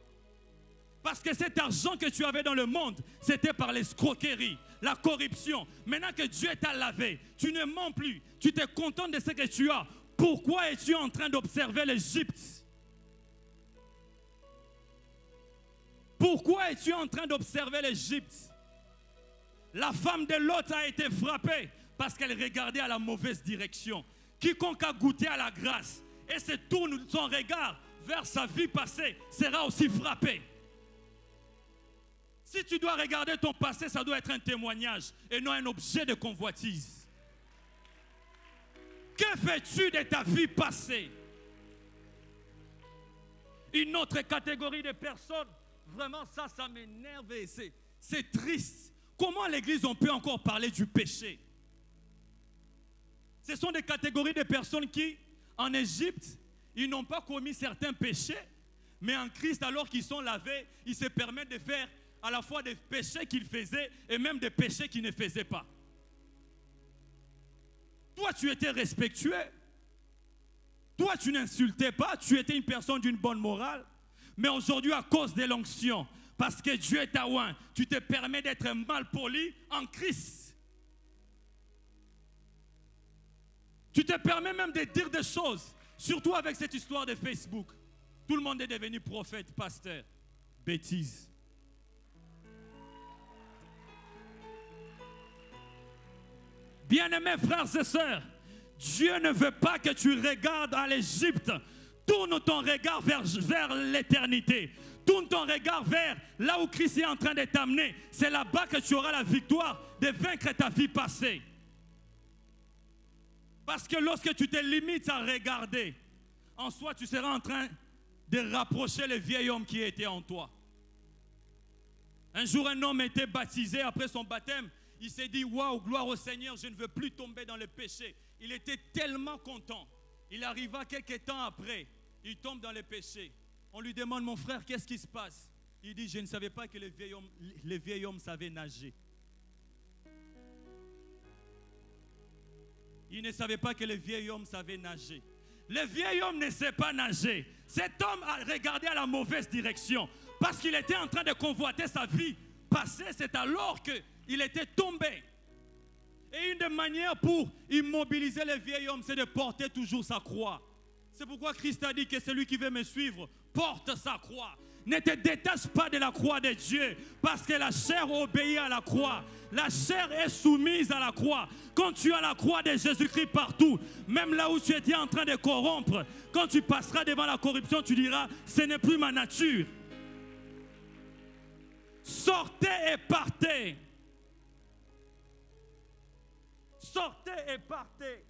Parce que cet argent que tu avais dans le monde, c'était par l'escroquerie, la corruption. Maintenant que Dieu t'a lavé, tu ne mens plus, tu te contentes de ce que tu as. Pourquoi es-tu en train d'observer l'Égypte? Pourquoi es-tu en train d'observer l'Égypte? La femme de Lot a été frappée parce qu'elle regardait à la mauvaise direction. Quiconque a goûté à la grâce et se tourne son regard vers sa vie passée sera aussi frappé. Si tu dois regarder ton passé, ça doit être un témoignage et non un objet de convoitise. Que fais-tu de ta vie passée? Une autre catégorie de personnes, vraiment ça m'énerve et c'est triste. Comment à l'église on peut encore parler du péché? Ce sont des catégories de personnes qui, en Égypte, ils n'ont pas commis certains péchés, mais en Christ, alors qu'ils sont lavés, ils se permettent de faire à la fois des péchés qu'ils faisaient et même des péchés qu'ils ne faisaient pas. Toi, tu étais respectueux. Toi, tu n'insultais pas. Tu étais une personne d'une bonne morale. Mais aujourd'hui, à cause de l'onction, parce que Dieu est à oint, tu te permets d'être mal poli en Christ. Tu te permets même de dire des choses, surtout avec cette histoire de Facebook. Tout le monde est devenu prophète, pasteur. Bêtise. Bien-aimés frères et sœurs, Dieu ne veut pas que tu regardes à l'Égypte. Tourne ton regard vers l'éternité. Tourne ton regard vers là où Christ est en train de t'amener. C'est là-bas que tu auras la victoire de vaincre ta vie passée. Parce que lorsque tu te limites à regarder, en soi tu seras en train de rapprocher le vieil homme qui était en toi. Un jour un homme était baptisé après son baptême. Il s'est dit, waouh, gloire au Seigneur, je ne veux plus tomber dans le péché. Il était tellement content. Il arriva quelques temps après, il tombe dans le péché. On lui demande, mon frère, qu'est-ce qui se passe? Il dit, je ne savais pas que le vieil homme savait nager. Il ne savait pas que le vieil homme savait nager. Le vieil homme ne sait pas nager. Cet homme a regardé à la mauvaise direction parce qu'il était en train de convoiter sa vie passée. C'est alors qu'il était tombé. Et une des manières pour immobiliser le vieil homme, c'est de porter toujours sa croix. C'est pourquoi Christ a dit que celui qui veut me suivre porte sa croix. Ne te détache pas de la croix de Dieu, parce que la chair obéit à la croix. La chair est soumise à la croix. Quand tu as la croix de Jésus-Christ partout, même là où tu étais en train de corrompre, quand tu passeras devant la corruption, tu diras, ce n'est plus ma nature. Sortez et partez. Sortez et partez.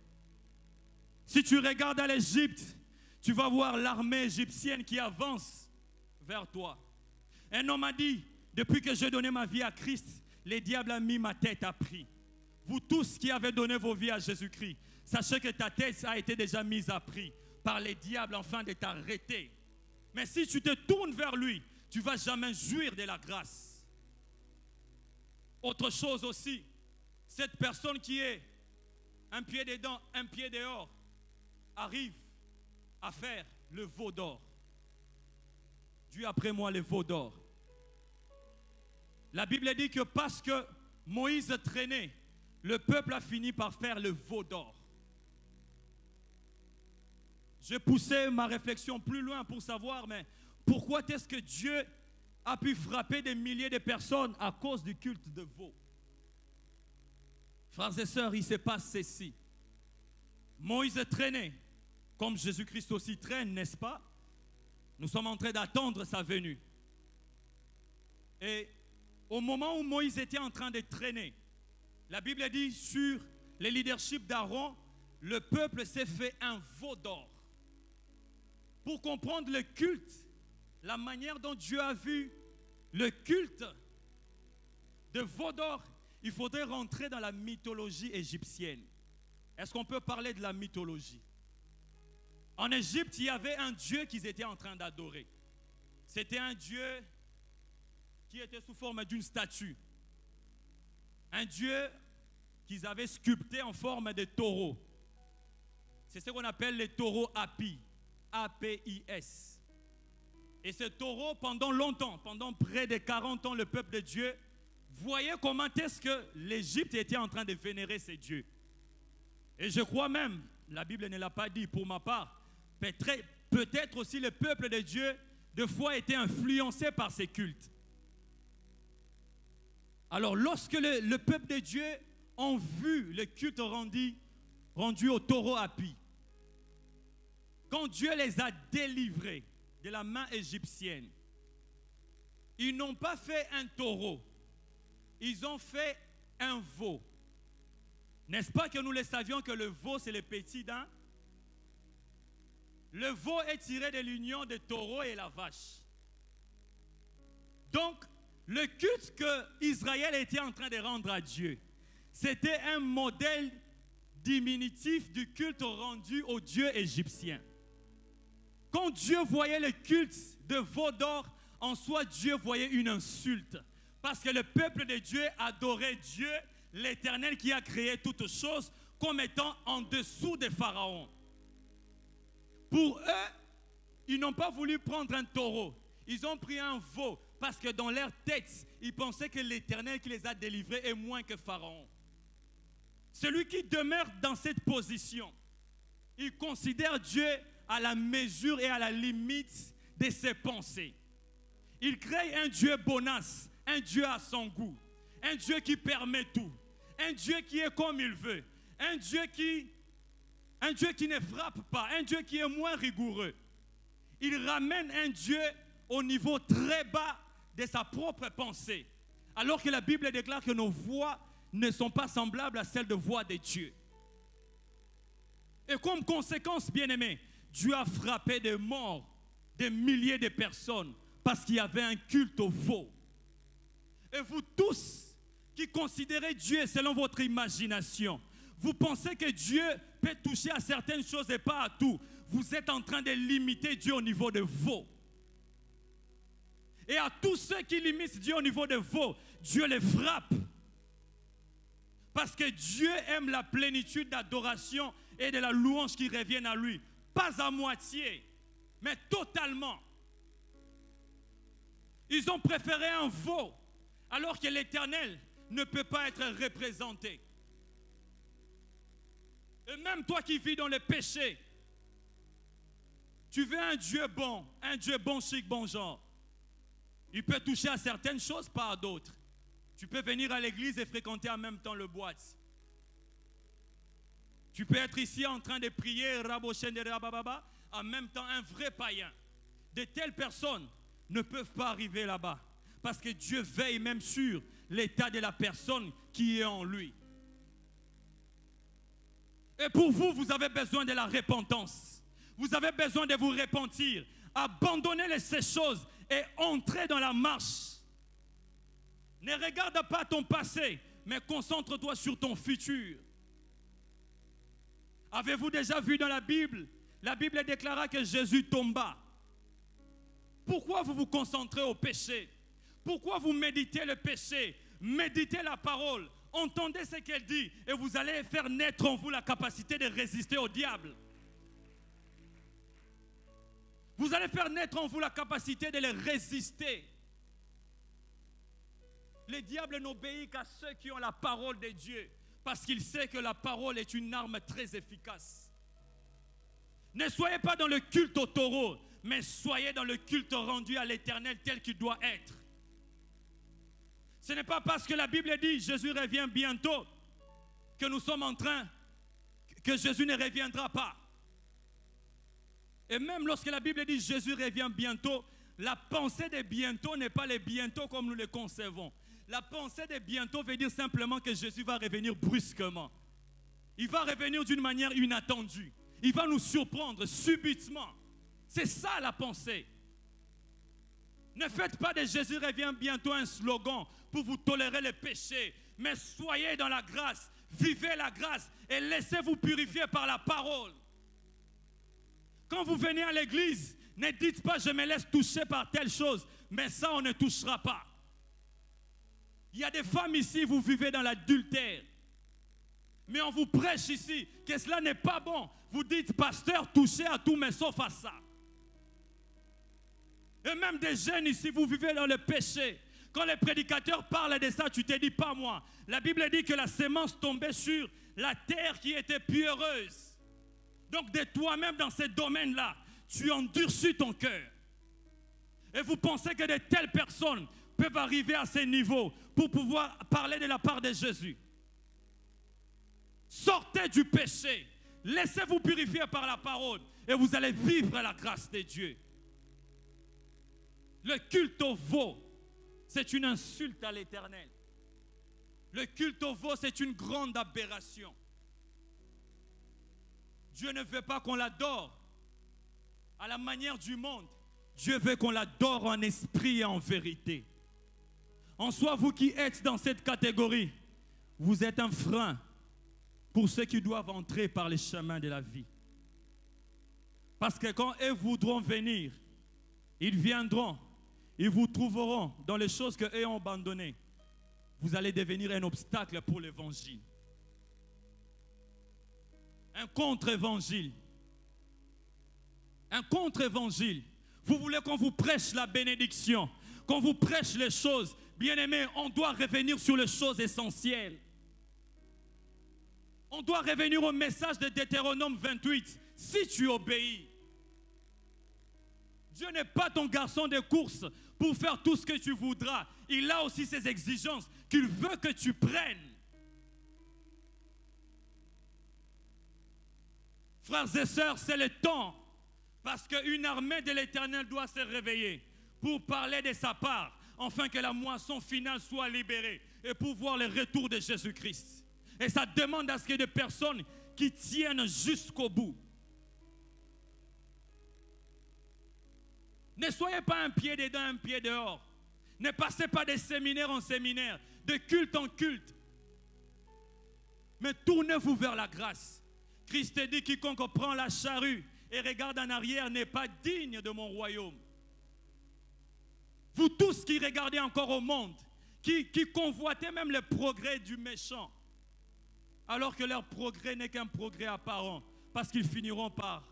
Si tu regardes à l'Égypte, tu vas voir l'armée égyptienne qui avance vers toi. Un homme a dit, depuis que j'ai donné ma vie à Christ, les diables ont mis ma tête à prix. Vous tous qui avez donné vos vies à Jésus-Christ, sachez que ta tête a été déjà mise à prix par les diables afin de t'arrêter. Mais si tu te tournes vers lui, tu ne vas jamais jouir de la grâce. Autre chose aussi, cette personne qui est un pied dedans, un pied dehors, arrive à faire le veau d'or. Dieu après moi le veau d'or. La Bible dit que parce que Moïse traînait, le peuple a fini par faire le veau d'or. J'ai poussé ma réflexion plus loin pour savoir, mais pourquoi est-ce que Dieu a pu frapper des milliers de personnes à cause du culte de veau? Frères et sœurs, il se passe ceci. Moïse traînait, comme Jésus-Christ aussi traîne, n'est-ce pas? Nous sommes en train d'attendre sa venue. Et au moment où Moïse était en train de traîner, la Bible dit sur le leadership d'Aaron, le peuple s'est fait un veau d'or. Pour comprendre le culte, la manière dont Dieu a vu le culte de veau d'or, il faudrait rentrer dans la mythologie égyptienne. Est-ce qu'on peut parler de la mythologie? En Égypte, il y avait un dieu qu'ils étaient en train d'adorer. C'était un dieu qui était sous forme d'une statue. Un dieu qu'ils avaient sculpté en forme de taureau. C'est ce qu'on appelle les taureaux Apis. A-P-I-S. Et ce taureau, pendant longtemps, pendant près de 40 ans, le peuple de Dieu voyait comment est-ce que l'Égypte était en train de vénérer ces dieux. Et je crois même, la Bible ne l'a pas dit pour ma part, peut-être aussi le peuple de Dieu, de fois, était influencé par ces cultes. Alors, lorsque le peuple de Dieu ont vu le culte rendu au taureau Apis, quand Dieu les a délivrés de la main égyptienne, ils n'ont pas fait un taureau, ils ont fait un veau. N'est-ce pas que nous le savions que le veau c'est le petit d'un? Le veau est tiré de l'union de taureau et la vache. Donc, le culte que Israël était en train de rendre à Dieu, c'était un modèle diminutif du culte rendu aux dieux égyptiens. Quand Dieu voyait le culte de veau d'or, en soi, Dieu voyait une insulte. Parce que le peuple de Dieu adorait Dieu, l'Éternel qui a créé toutes choses, comme étant en dessous de Pharaon. Pour eux, ils n'ont pas voulu prendre un taureau. Ils ont pris un veau. Parce que dans leur tête, ils pensaient que l'Éternel qui les a délivrés est moins que Pharaon. Celui qui demeure dans cette position, il considère Dieu à la mesure et à la limite de ses pensées. Il crée un Dieu bonasse, un Dieu à son goût, un Dieu qui permet tout, un Dieu qui est comme il veut, un Dieu qui ne frappe pas, un Dieu qui est moins rigoureux. Il ramène un Dieu au niveau très bas de sa propre pensée, alors que la Bible déclare que nos voix ne sont pas semblables à celles de voix de Dieu. Et comme conséquence, bien-aimés, Dieu a frappé de mort des milliers de personnes parce qu'il y avait un culte au veau. Et vous tous qui considérez Dieu selon votre imagination, vous pensez que Dieu peut toucher à certaines choses et pas à tout. Vous êtes en train de limiter Dieu au niveau de veau. Et à tous ceux qui limitent Dieu au niveau de veau, Dieu les frappe. Parce que Dieu aime la plénitude d'adoration et de la louange qui reviennent à lui. Pas à moitié, mais totalement. Ils ont préféré un veau, alors que l'Éternel ne peut pas être représenté. Et même toi qui vis dans le péché, tu veux un Dieu bon chic, bon genre. Il peut toucher à certaines choses, pas à d'autres. Tu peux venir à l'église et fréquenter en même temps le boîte. Tu peux être ici en train de prier, en même temps un vrai païen. De telles personnes ne peuvent pas arriver là-bas. Parce que Dieu veille même sur l'état de la personne qui est en lui. Et pour vous, vous avez besoin de la repentance. Vous avez besoin de vous repentir. Abandonner ces choses et entrer dans la marche. Ne regarde pas ton passé, mais concentre-toi sur ton futur. Avez-vous déjà vu dans la Bible déclara que Jésus tomba. Pourquoi vous vous concentrez au péché? Pourquoi vous méditez le péché? Méditez la parole. Entendez ce qu'elle dit et vous allez faire naître en vous la capacité de résister au diable. Vous allez faire naître en vous la capacité de le résister. Le diable n'obéit qu'à ceux qui ont la parole de Dieu, parce qu'il sait que la parole est une arme très efficace. Ne soyez pas dans le culte au taureau, mais soyez dans le culte rendu à l'Éternel tel qu'il doit être. Ce n'est pas parce que la Bible dit Jésus revient bientôt que nous sommes en train, que Jésus ne reviendra pas. Et même lorsque la Bible dit Jésus revient bientôt, la pensée de bientôt n'est pas le bientôt comme nous le concevons. La pensée de bientôt veut dire simplement que Jésus va revenir brusquement. Il va revenir d'une manière inattendue. Il va nous surprendre subitement. C'est ça la pensée. Ne faites pas de Jésus revient bientôt un slogan pour vous tolérer les péchés, mais soyez dans la grâce, vivez la grâce et laissez-vous purifier par la parole. Quand vous venez à l'église, ne dites pas je me laisse toucher par telle chose, mais ça on ne touchera pas. Il y a des femmes ici, vous vivez dans l'adultère. Mais on vous prêche ici que cela n'est pas bon. Vous dites, pasteur, touchez à tout, mais sauf à ça. Et même des jeunes ici, vous vivez dans le péché. Quand les prédicateurs parlent de ça, tu te dis pas moi. La Bible dit que la sémence tombait sur la terre qui était pierreuse. Donc de toi-même dans ces domaines-là, tu endurcis ton cœur. Et vous pensez que de telles personnes peuvent arriver à ces niveaux pour pouvoir parler de la part de Jésus. Sortez du péché. Laissez-vous purifier par la parole et vous allez vivre la grâce de Dieu. Le culte au veau, c'est une insulte à l'Éternel. Le culte au veau, c'est une grande aberration. Dieu ne veut pas qu'on l'adore à la manière du monde. Dieu veut qu'on l'adore en esprit et en vérité. En soi, vous qui êtes dans cette catégorie, vous êtes un frein pour ceux qui doivent entrer par les chemins de la vie. Parce que quand eux voudront venir, ils viendront, ils vous trouveront dans les choses qu'eux ont abandonnées. Vous allez devenir un obstacle pour l'évangile. Un contre-évangile. Un contre-évangile. Vous voulez qu'on vous prêche la bénédiction, qu'on vous prêche les choses. Bien-aimés, on doit revenir sur les choses essentielles. On doit revenir au message de Deutéronome 28. Si tu obéis, Dieu n'est pas ton garçon de course pour faire tout ce que tu voudras. Il a aussi ses exigences qu'il veut que tu prennes. Frères et sœurs, c'est le temps. Parce qu'une armée de l'Éternel doit se réveiller pour parler de sa part, afin que la moisson finale soit libérée et pour voir le retour de Jésus-Christ. Et ça demande à ce qu'il y ait des personnes qui tiennent jusqu'au bout. Ne soyez pas un pied dedans, un pied dehors. Ne passez pas de séminaire en séminaire, de culte en culte. Mais tournez-vous vers la grâce. Christ dit, quiconque prend la charrue et regarde en arrière n'est pas digne de mon royaume. Vous tous qui regardez encore au monde, qui convoitez même le progrès du méchant, alors que leur progrès n'est qu'un progrès apparent, parce qu'ils finiront par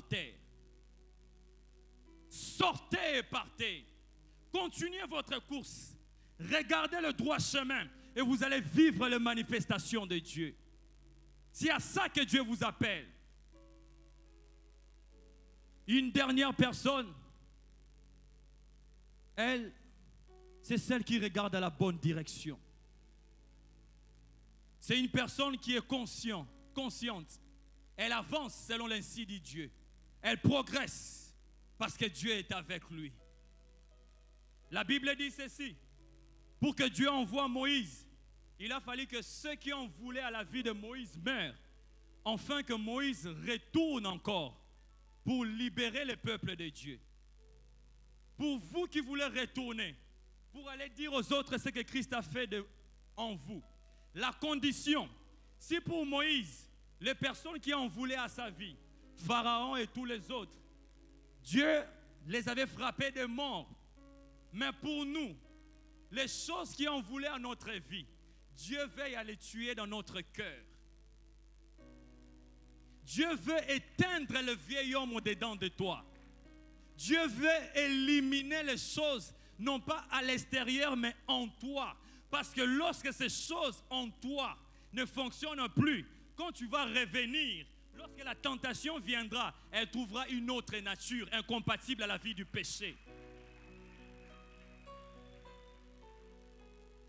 terre. Sortez et partez. Continuez votre course. Regardez le droit chemin et vous allez vivre les manifestations de Dieu. C'est à ça que Dieu vous appelle. Une dernière personne elle, c'est celle qui regarde à la bonne direction. C'est une personne qui est consciente. Elle avance selon l'insi de Dieu. Elle progresse parce que Dieu est avec lui. La Bible dit ceci. Pour que Dieu envoie Moïse, il a fallu que ceux qui en voulaient à la vie de Moïse meurent, afin que Moïse retourne encore pour libérer le peuple de Dieu. Pour vous qui voulez retourner, pour aller dire aux autres ce que Christ a fait en vous. La condition, si pour Moïse, les personnes qui en voulaient à sa vie, Pharaon et tous les autres, Dieu les avait frappés de mort. Mais pour nous, les choses qui en voulaient à notre vie, Dieu veille à les tuer dans notre cœur. Dieu veut éteindre le vieil homme au-dedans de toi. Dieu veut éliminer les choses, non pas à l'extérieur, mais en toi. Parce que lorsque ces choses en toi ne fonctionnent plus, quand tu vas revenir, lorsque la tentation viendra, elle trouvera une autre nature incompatible à la vie du péché.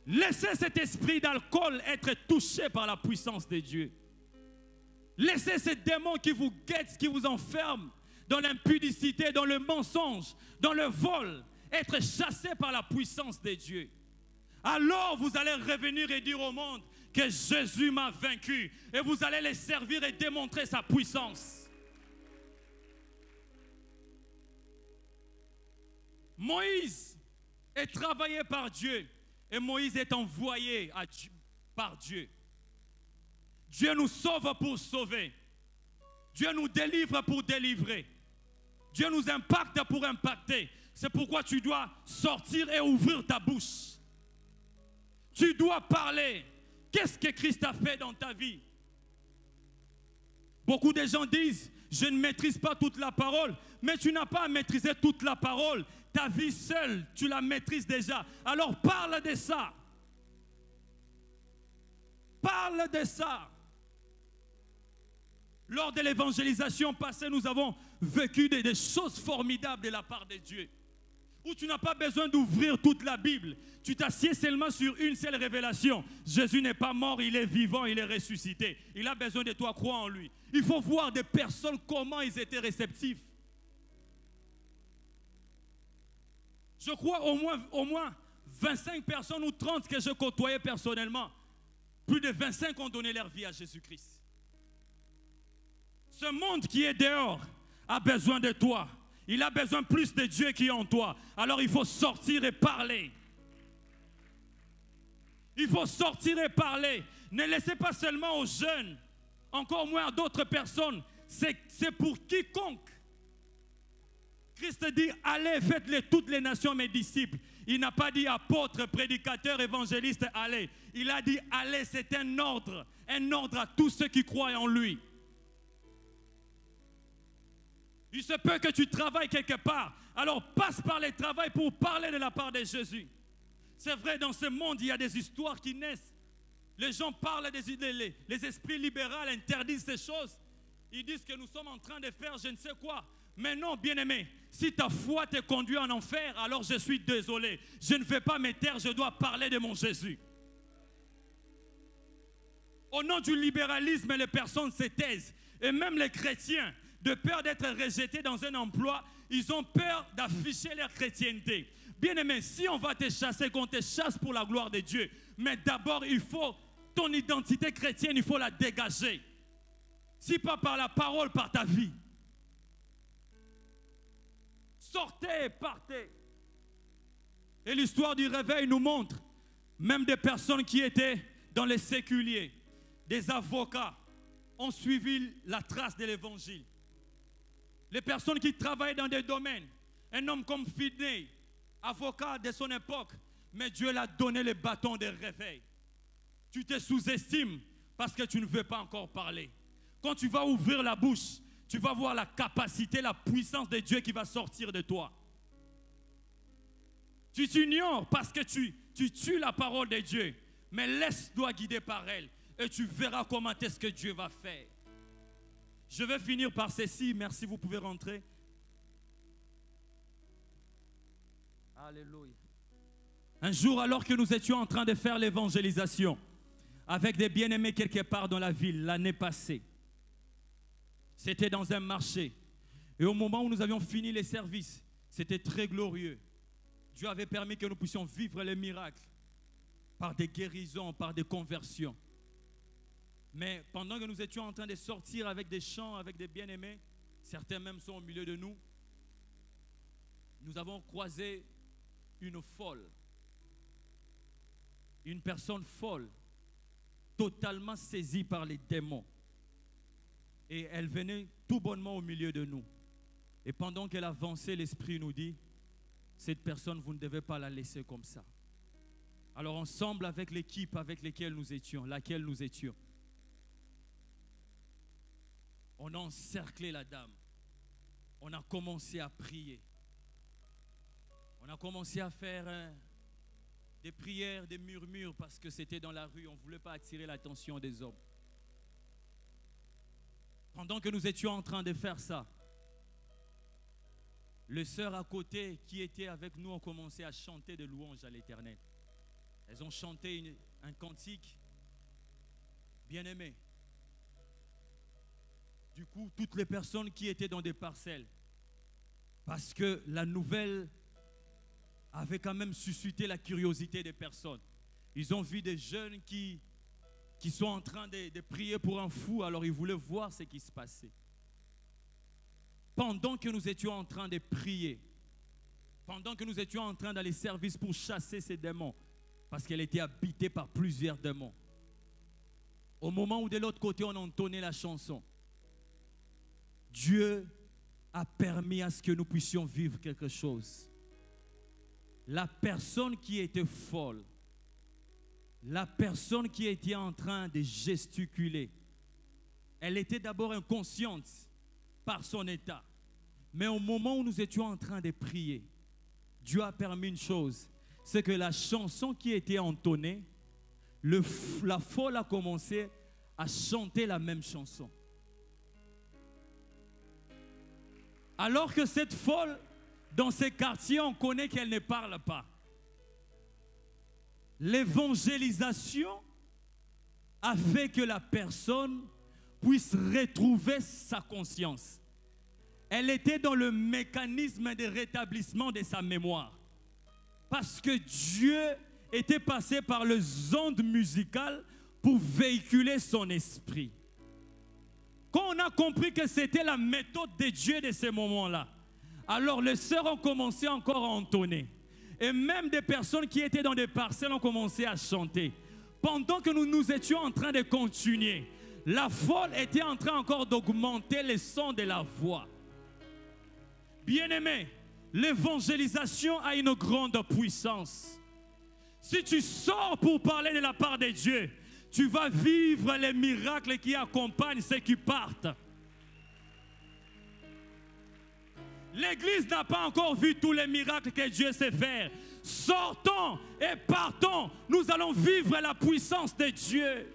Laissez cet esprit d'alcool être touché par la puissance de Dieu. Laissez ces démons qui vous guettent, qui vous enferment dans l'impudicité, dans le mensonge, dans le vol, être chassés par la puissance de Dieu. Alors vous allez revenir et dire au monde que Jésus m'a vaincu. Et vous allez les servir et démontrer sa puissance. Moïse est travaillé par Dieu. Et Moïse est envoyé par Dieu. Dieu nous sauve pour sauver. Dieu nous délivre pour délivrer. Dieu nous impacte pour impacter. C'est pourquoi tu dois sortir et ouvrir ta bouche. Tu dois parler. Qu'est-ce que Christ a fait dans ta vie? Beaucoup de gens disent, je ne maîtrise pas toute la parole. Mais tu n'as pas à maîtriser toute la parole. Ta vie seule, tu la maîtrises déjà. Alors parle de ça. Parle de ça. Lors de l'évangélisation passée, nous avons vécu des choses formidables de la part de Dieu. Où tu n'as pas besoin d'ouvrir toute la Bible. Tu t'assieds seulement sur une seule révélation. Jésus n'est pas mort, il est vivant, il est ressuscité. Il a besoin de toi, crois en lui. Il faut voir des personnes, comment ils étaient réceptifs. Je crois au moins 25 personnes ou 30 que je côtoyais personnellement. Plus de 25 ont donné leur vie à Jésus-Christ. Ce monde qui est dehors a besoin de toi. Il a besoin plus de Dieu qui est en toi. Alors il faut sortir et parler. Il faut sortir et parler. Ne laissez pas seulement aux jeunes, encore moins à d'autres personnes. C'est pour quiconque. Christ dit, allez, faites-les toutes les nations mes disciples. Il n'a pas dit apôtres, prédicateurs, évangélistes, allez. Il a dit, allez, c'est un ordre à tous ceux qui croient en lui. Il se peut que tu travailles quelque part. Alors passe par les travails pour parler de la part de Jésus. C'est vrai, dans ce monde, il y a des histoires qui naissent. Les gens parlent des idées, les esprits libéraux interdisent ces choses. Ils disent que nous sommes en train de faire je ne sais quoi. Mais non, bien-aimé, si ta foi te conduit en enfer, alors je suis désolé. Je ne vais pas me taire, je dois parler de mon Jésus. Au nom du libéralisme, les personnes se taisent. Et même les chrétiens, de peur d'être rejetés dans un emploi, ils ont peur d'afficher leur chrétienté. Bien-aimé, si on va te chasser, qu'on te chasse pour la gloire de Dieu. Mais d'abord, il faut ton identité chrétienne, il faut la dégager. Si pas par la parole, par ta vie. Sortez et partez. Et l'histoire du réveil nous montre, même des personnes qui étaient dans les séculiers, des avocats, ont suivi la trace de l'évangile. Les personnes qui travaillaient dans des domaines, un homme comme Finney, avocat de son époque, mais Dieu l'a donné le bâton de réveil. Tu te sous-estimes parce que tu ne veux pas encore parler. Quand tu vas ouvrir la bouche, tu vas voir la capacité, la puissance de Dieu qui va sortir de toi. Tu t'ignores parce que tu tues la parole de Dieu, mais laisse-toi guider par elle et tu verras comment est-ce que Dieu va faire. Je vais finir par ceci. Merci, vous pouvez rentrer. Alléluia. Un jour, alors que nous étions en train de faire l'évangélisation avec des bien-aimés quelque part dans la ville l'année passée, c'était dans un marché. Et au moment où nous avions fini les services, c'était très glorieux. Dieu avait permis que nous puissions vivre les miracles par des guérisons, par des conversions. Mais pendant que nous étions en train de sortir avec des chants, avec des bien-aimés, certains même sont au milieu de nous, nous avons croisé une folle. Une personne folle, totalement saisie par les démons. Et elle venait tout bonnement au milieu de nous. Et pendant qu'elle avançait, l'Esprit nous dit, cette personne, vous ne devez pas la laisser comme ça. Alors ensemble avec l'équipe avec laquelle nous étions, on a encerclé la dame. On a commencé à prier. On a commencé à faire des prières, des murmures, parce que c'était dans la rue, on ne voulait pas attirer l'attention des hommes. Pendant que nous étions en train de faire ça, les sœurs à côté qui étaient avec nous ont commencé à chanter des louanges à l'Éternel. Elles ont chanté un cantique bien-aimé. Du coup, toutes les personnes qui étaient dans des parcelles, parce que la nouvelle avait quand même suscité la curiosité des personnes. Ils ont vu des jeunes qui sont en train de prier pour un fou, alors ils voulaient voir ce qui se passait. Pendant que nous étions en train de prier, pendant que nous étions en train d'aller service pour chasser ces démons, parce qu'elle était habitée par plusieurs démons, au moment où de l'autre côté on entonnait la chanson, Dieu a permis à ce que nous puissions vivre quelque chose. La personne qui était folle, la personne qui était en train de gesticuler, elle était d'abord inconsciente par son état. Mais au moment où nous étions en train de prier, Dieu a permis une chose, c'est que la chanson qui était entonnée, la folle a commencé à chanter la même chanson. Alors que cette folle, dans ces quartiers, on connaît qu'elle ne parle pas. L'évangélisation a fait que la personne puisse retrouver sa conscience. Elle était dans le mécanisme de rétablissement de sa mémoire. Parce que Dieu était passé par les ondes musicales pour véhiculer son esprit. Quand on a compris que c'était la méthode de Dieu de ce moment-là, alors les sœurs ont commencé encore à entonner. Et même des personnes qui étaient dans des parcelles ont commencé à chanter. Pendant que nous étions en train de continuer, la folle était en train encore d'augmenter le son de la voix. Bien-aimé, l'évangélisation a une grande puissance. Si tu sors pour parler de la part de Dieu, tu vas vivre les miracles qui accompagnent ceux qui partent. L'Église n'a pas encore vu tous les miracles que Dieu sait faire. Sortons et partons. Nous allons vivre la puissance de Dieu.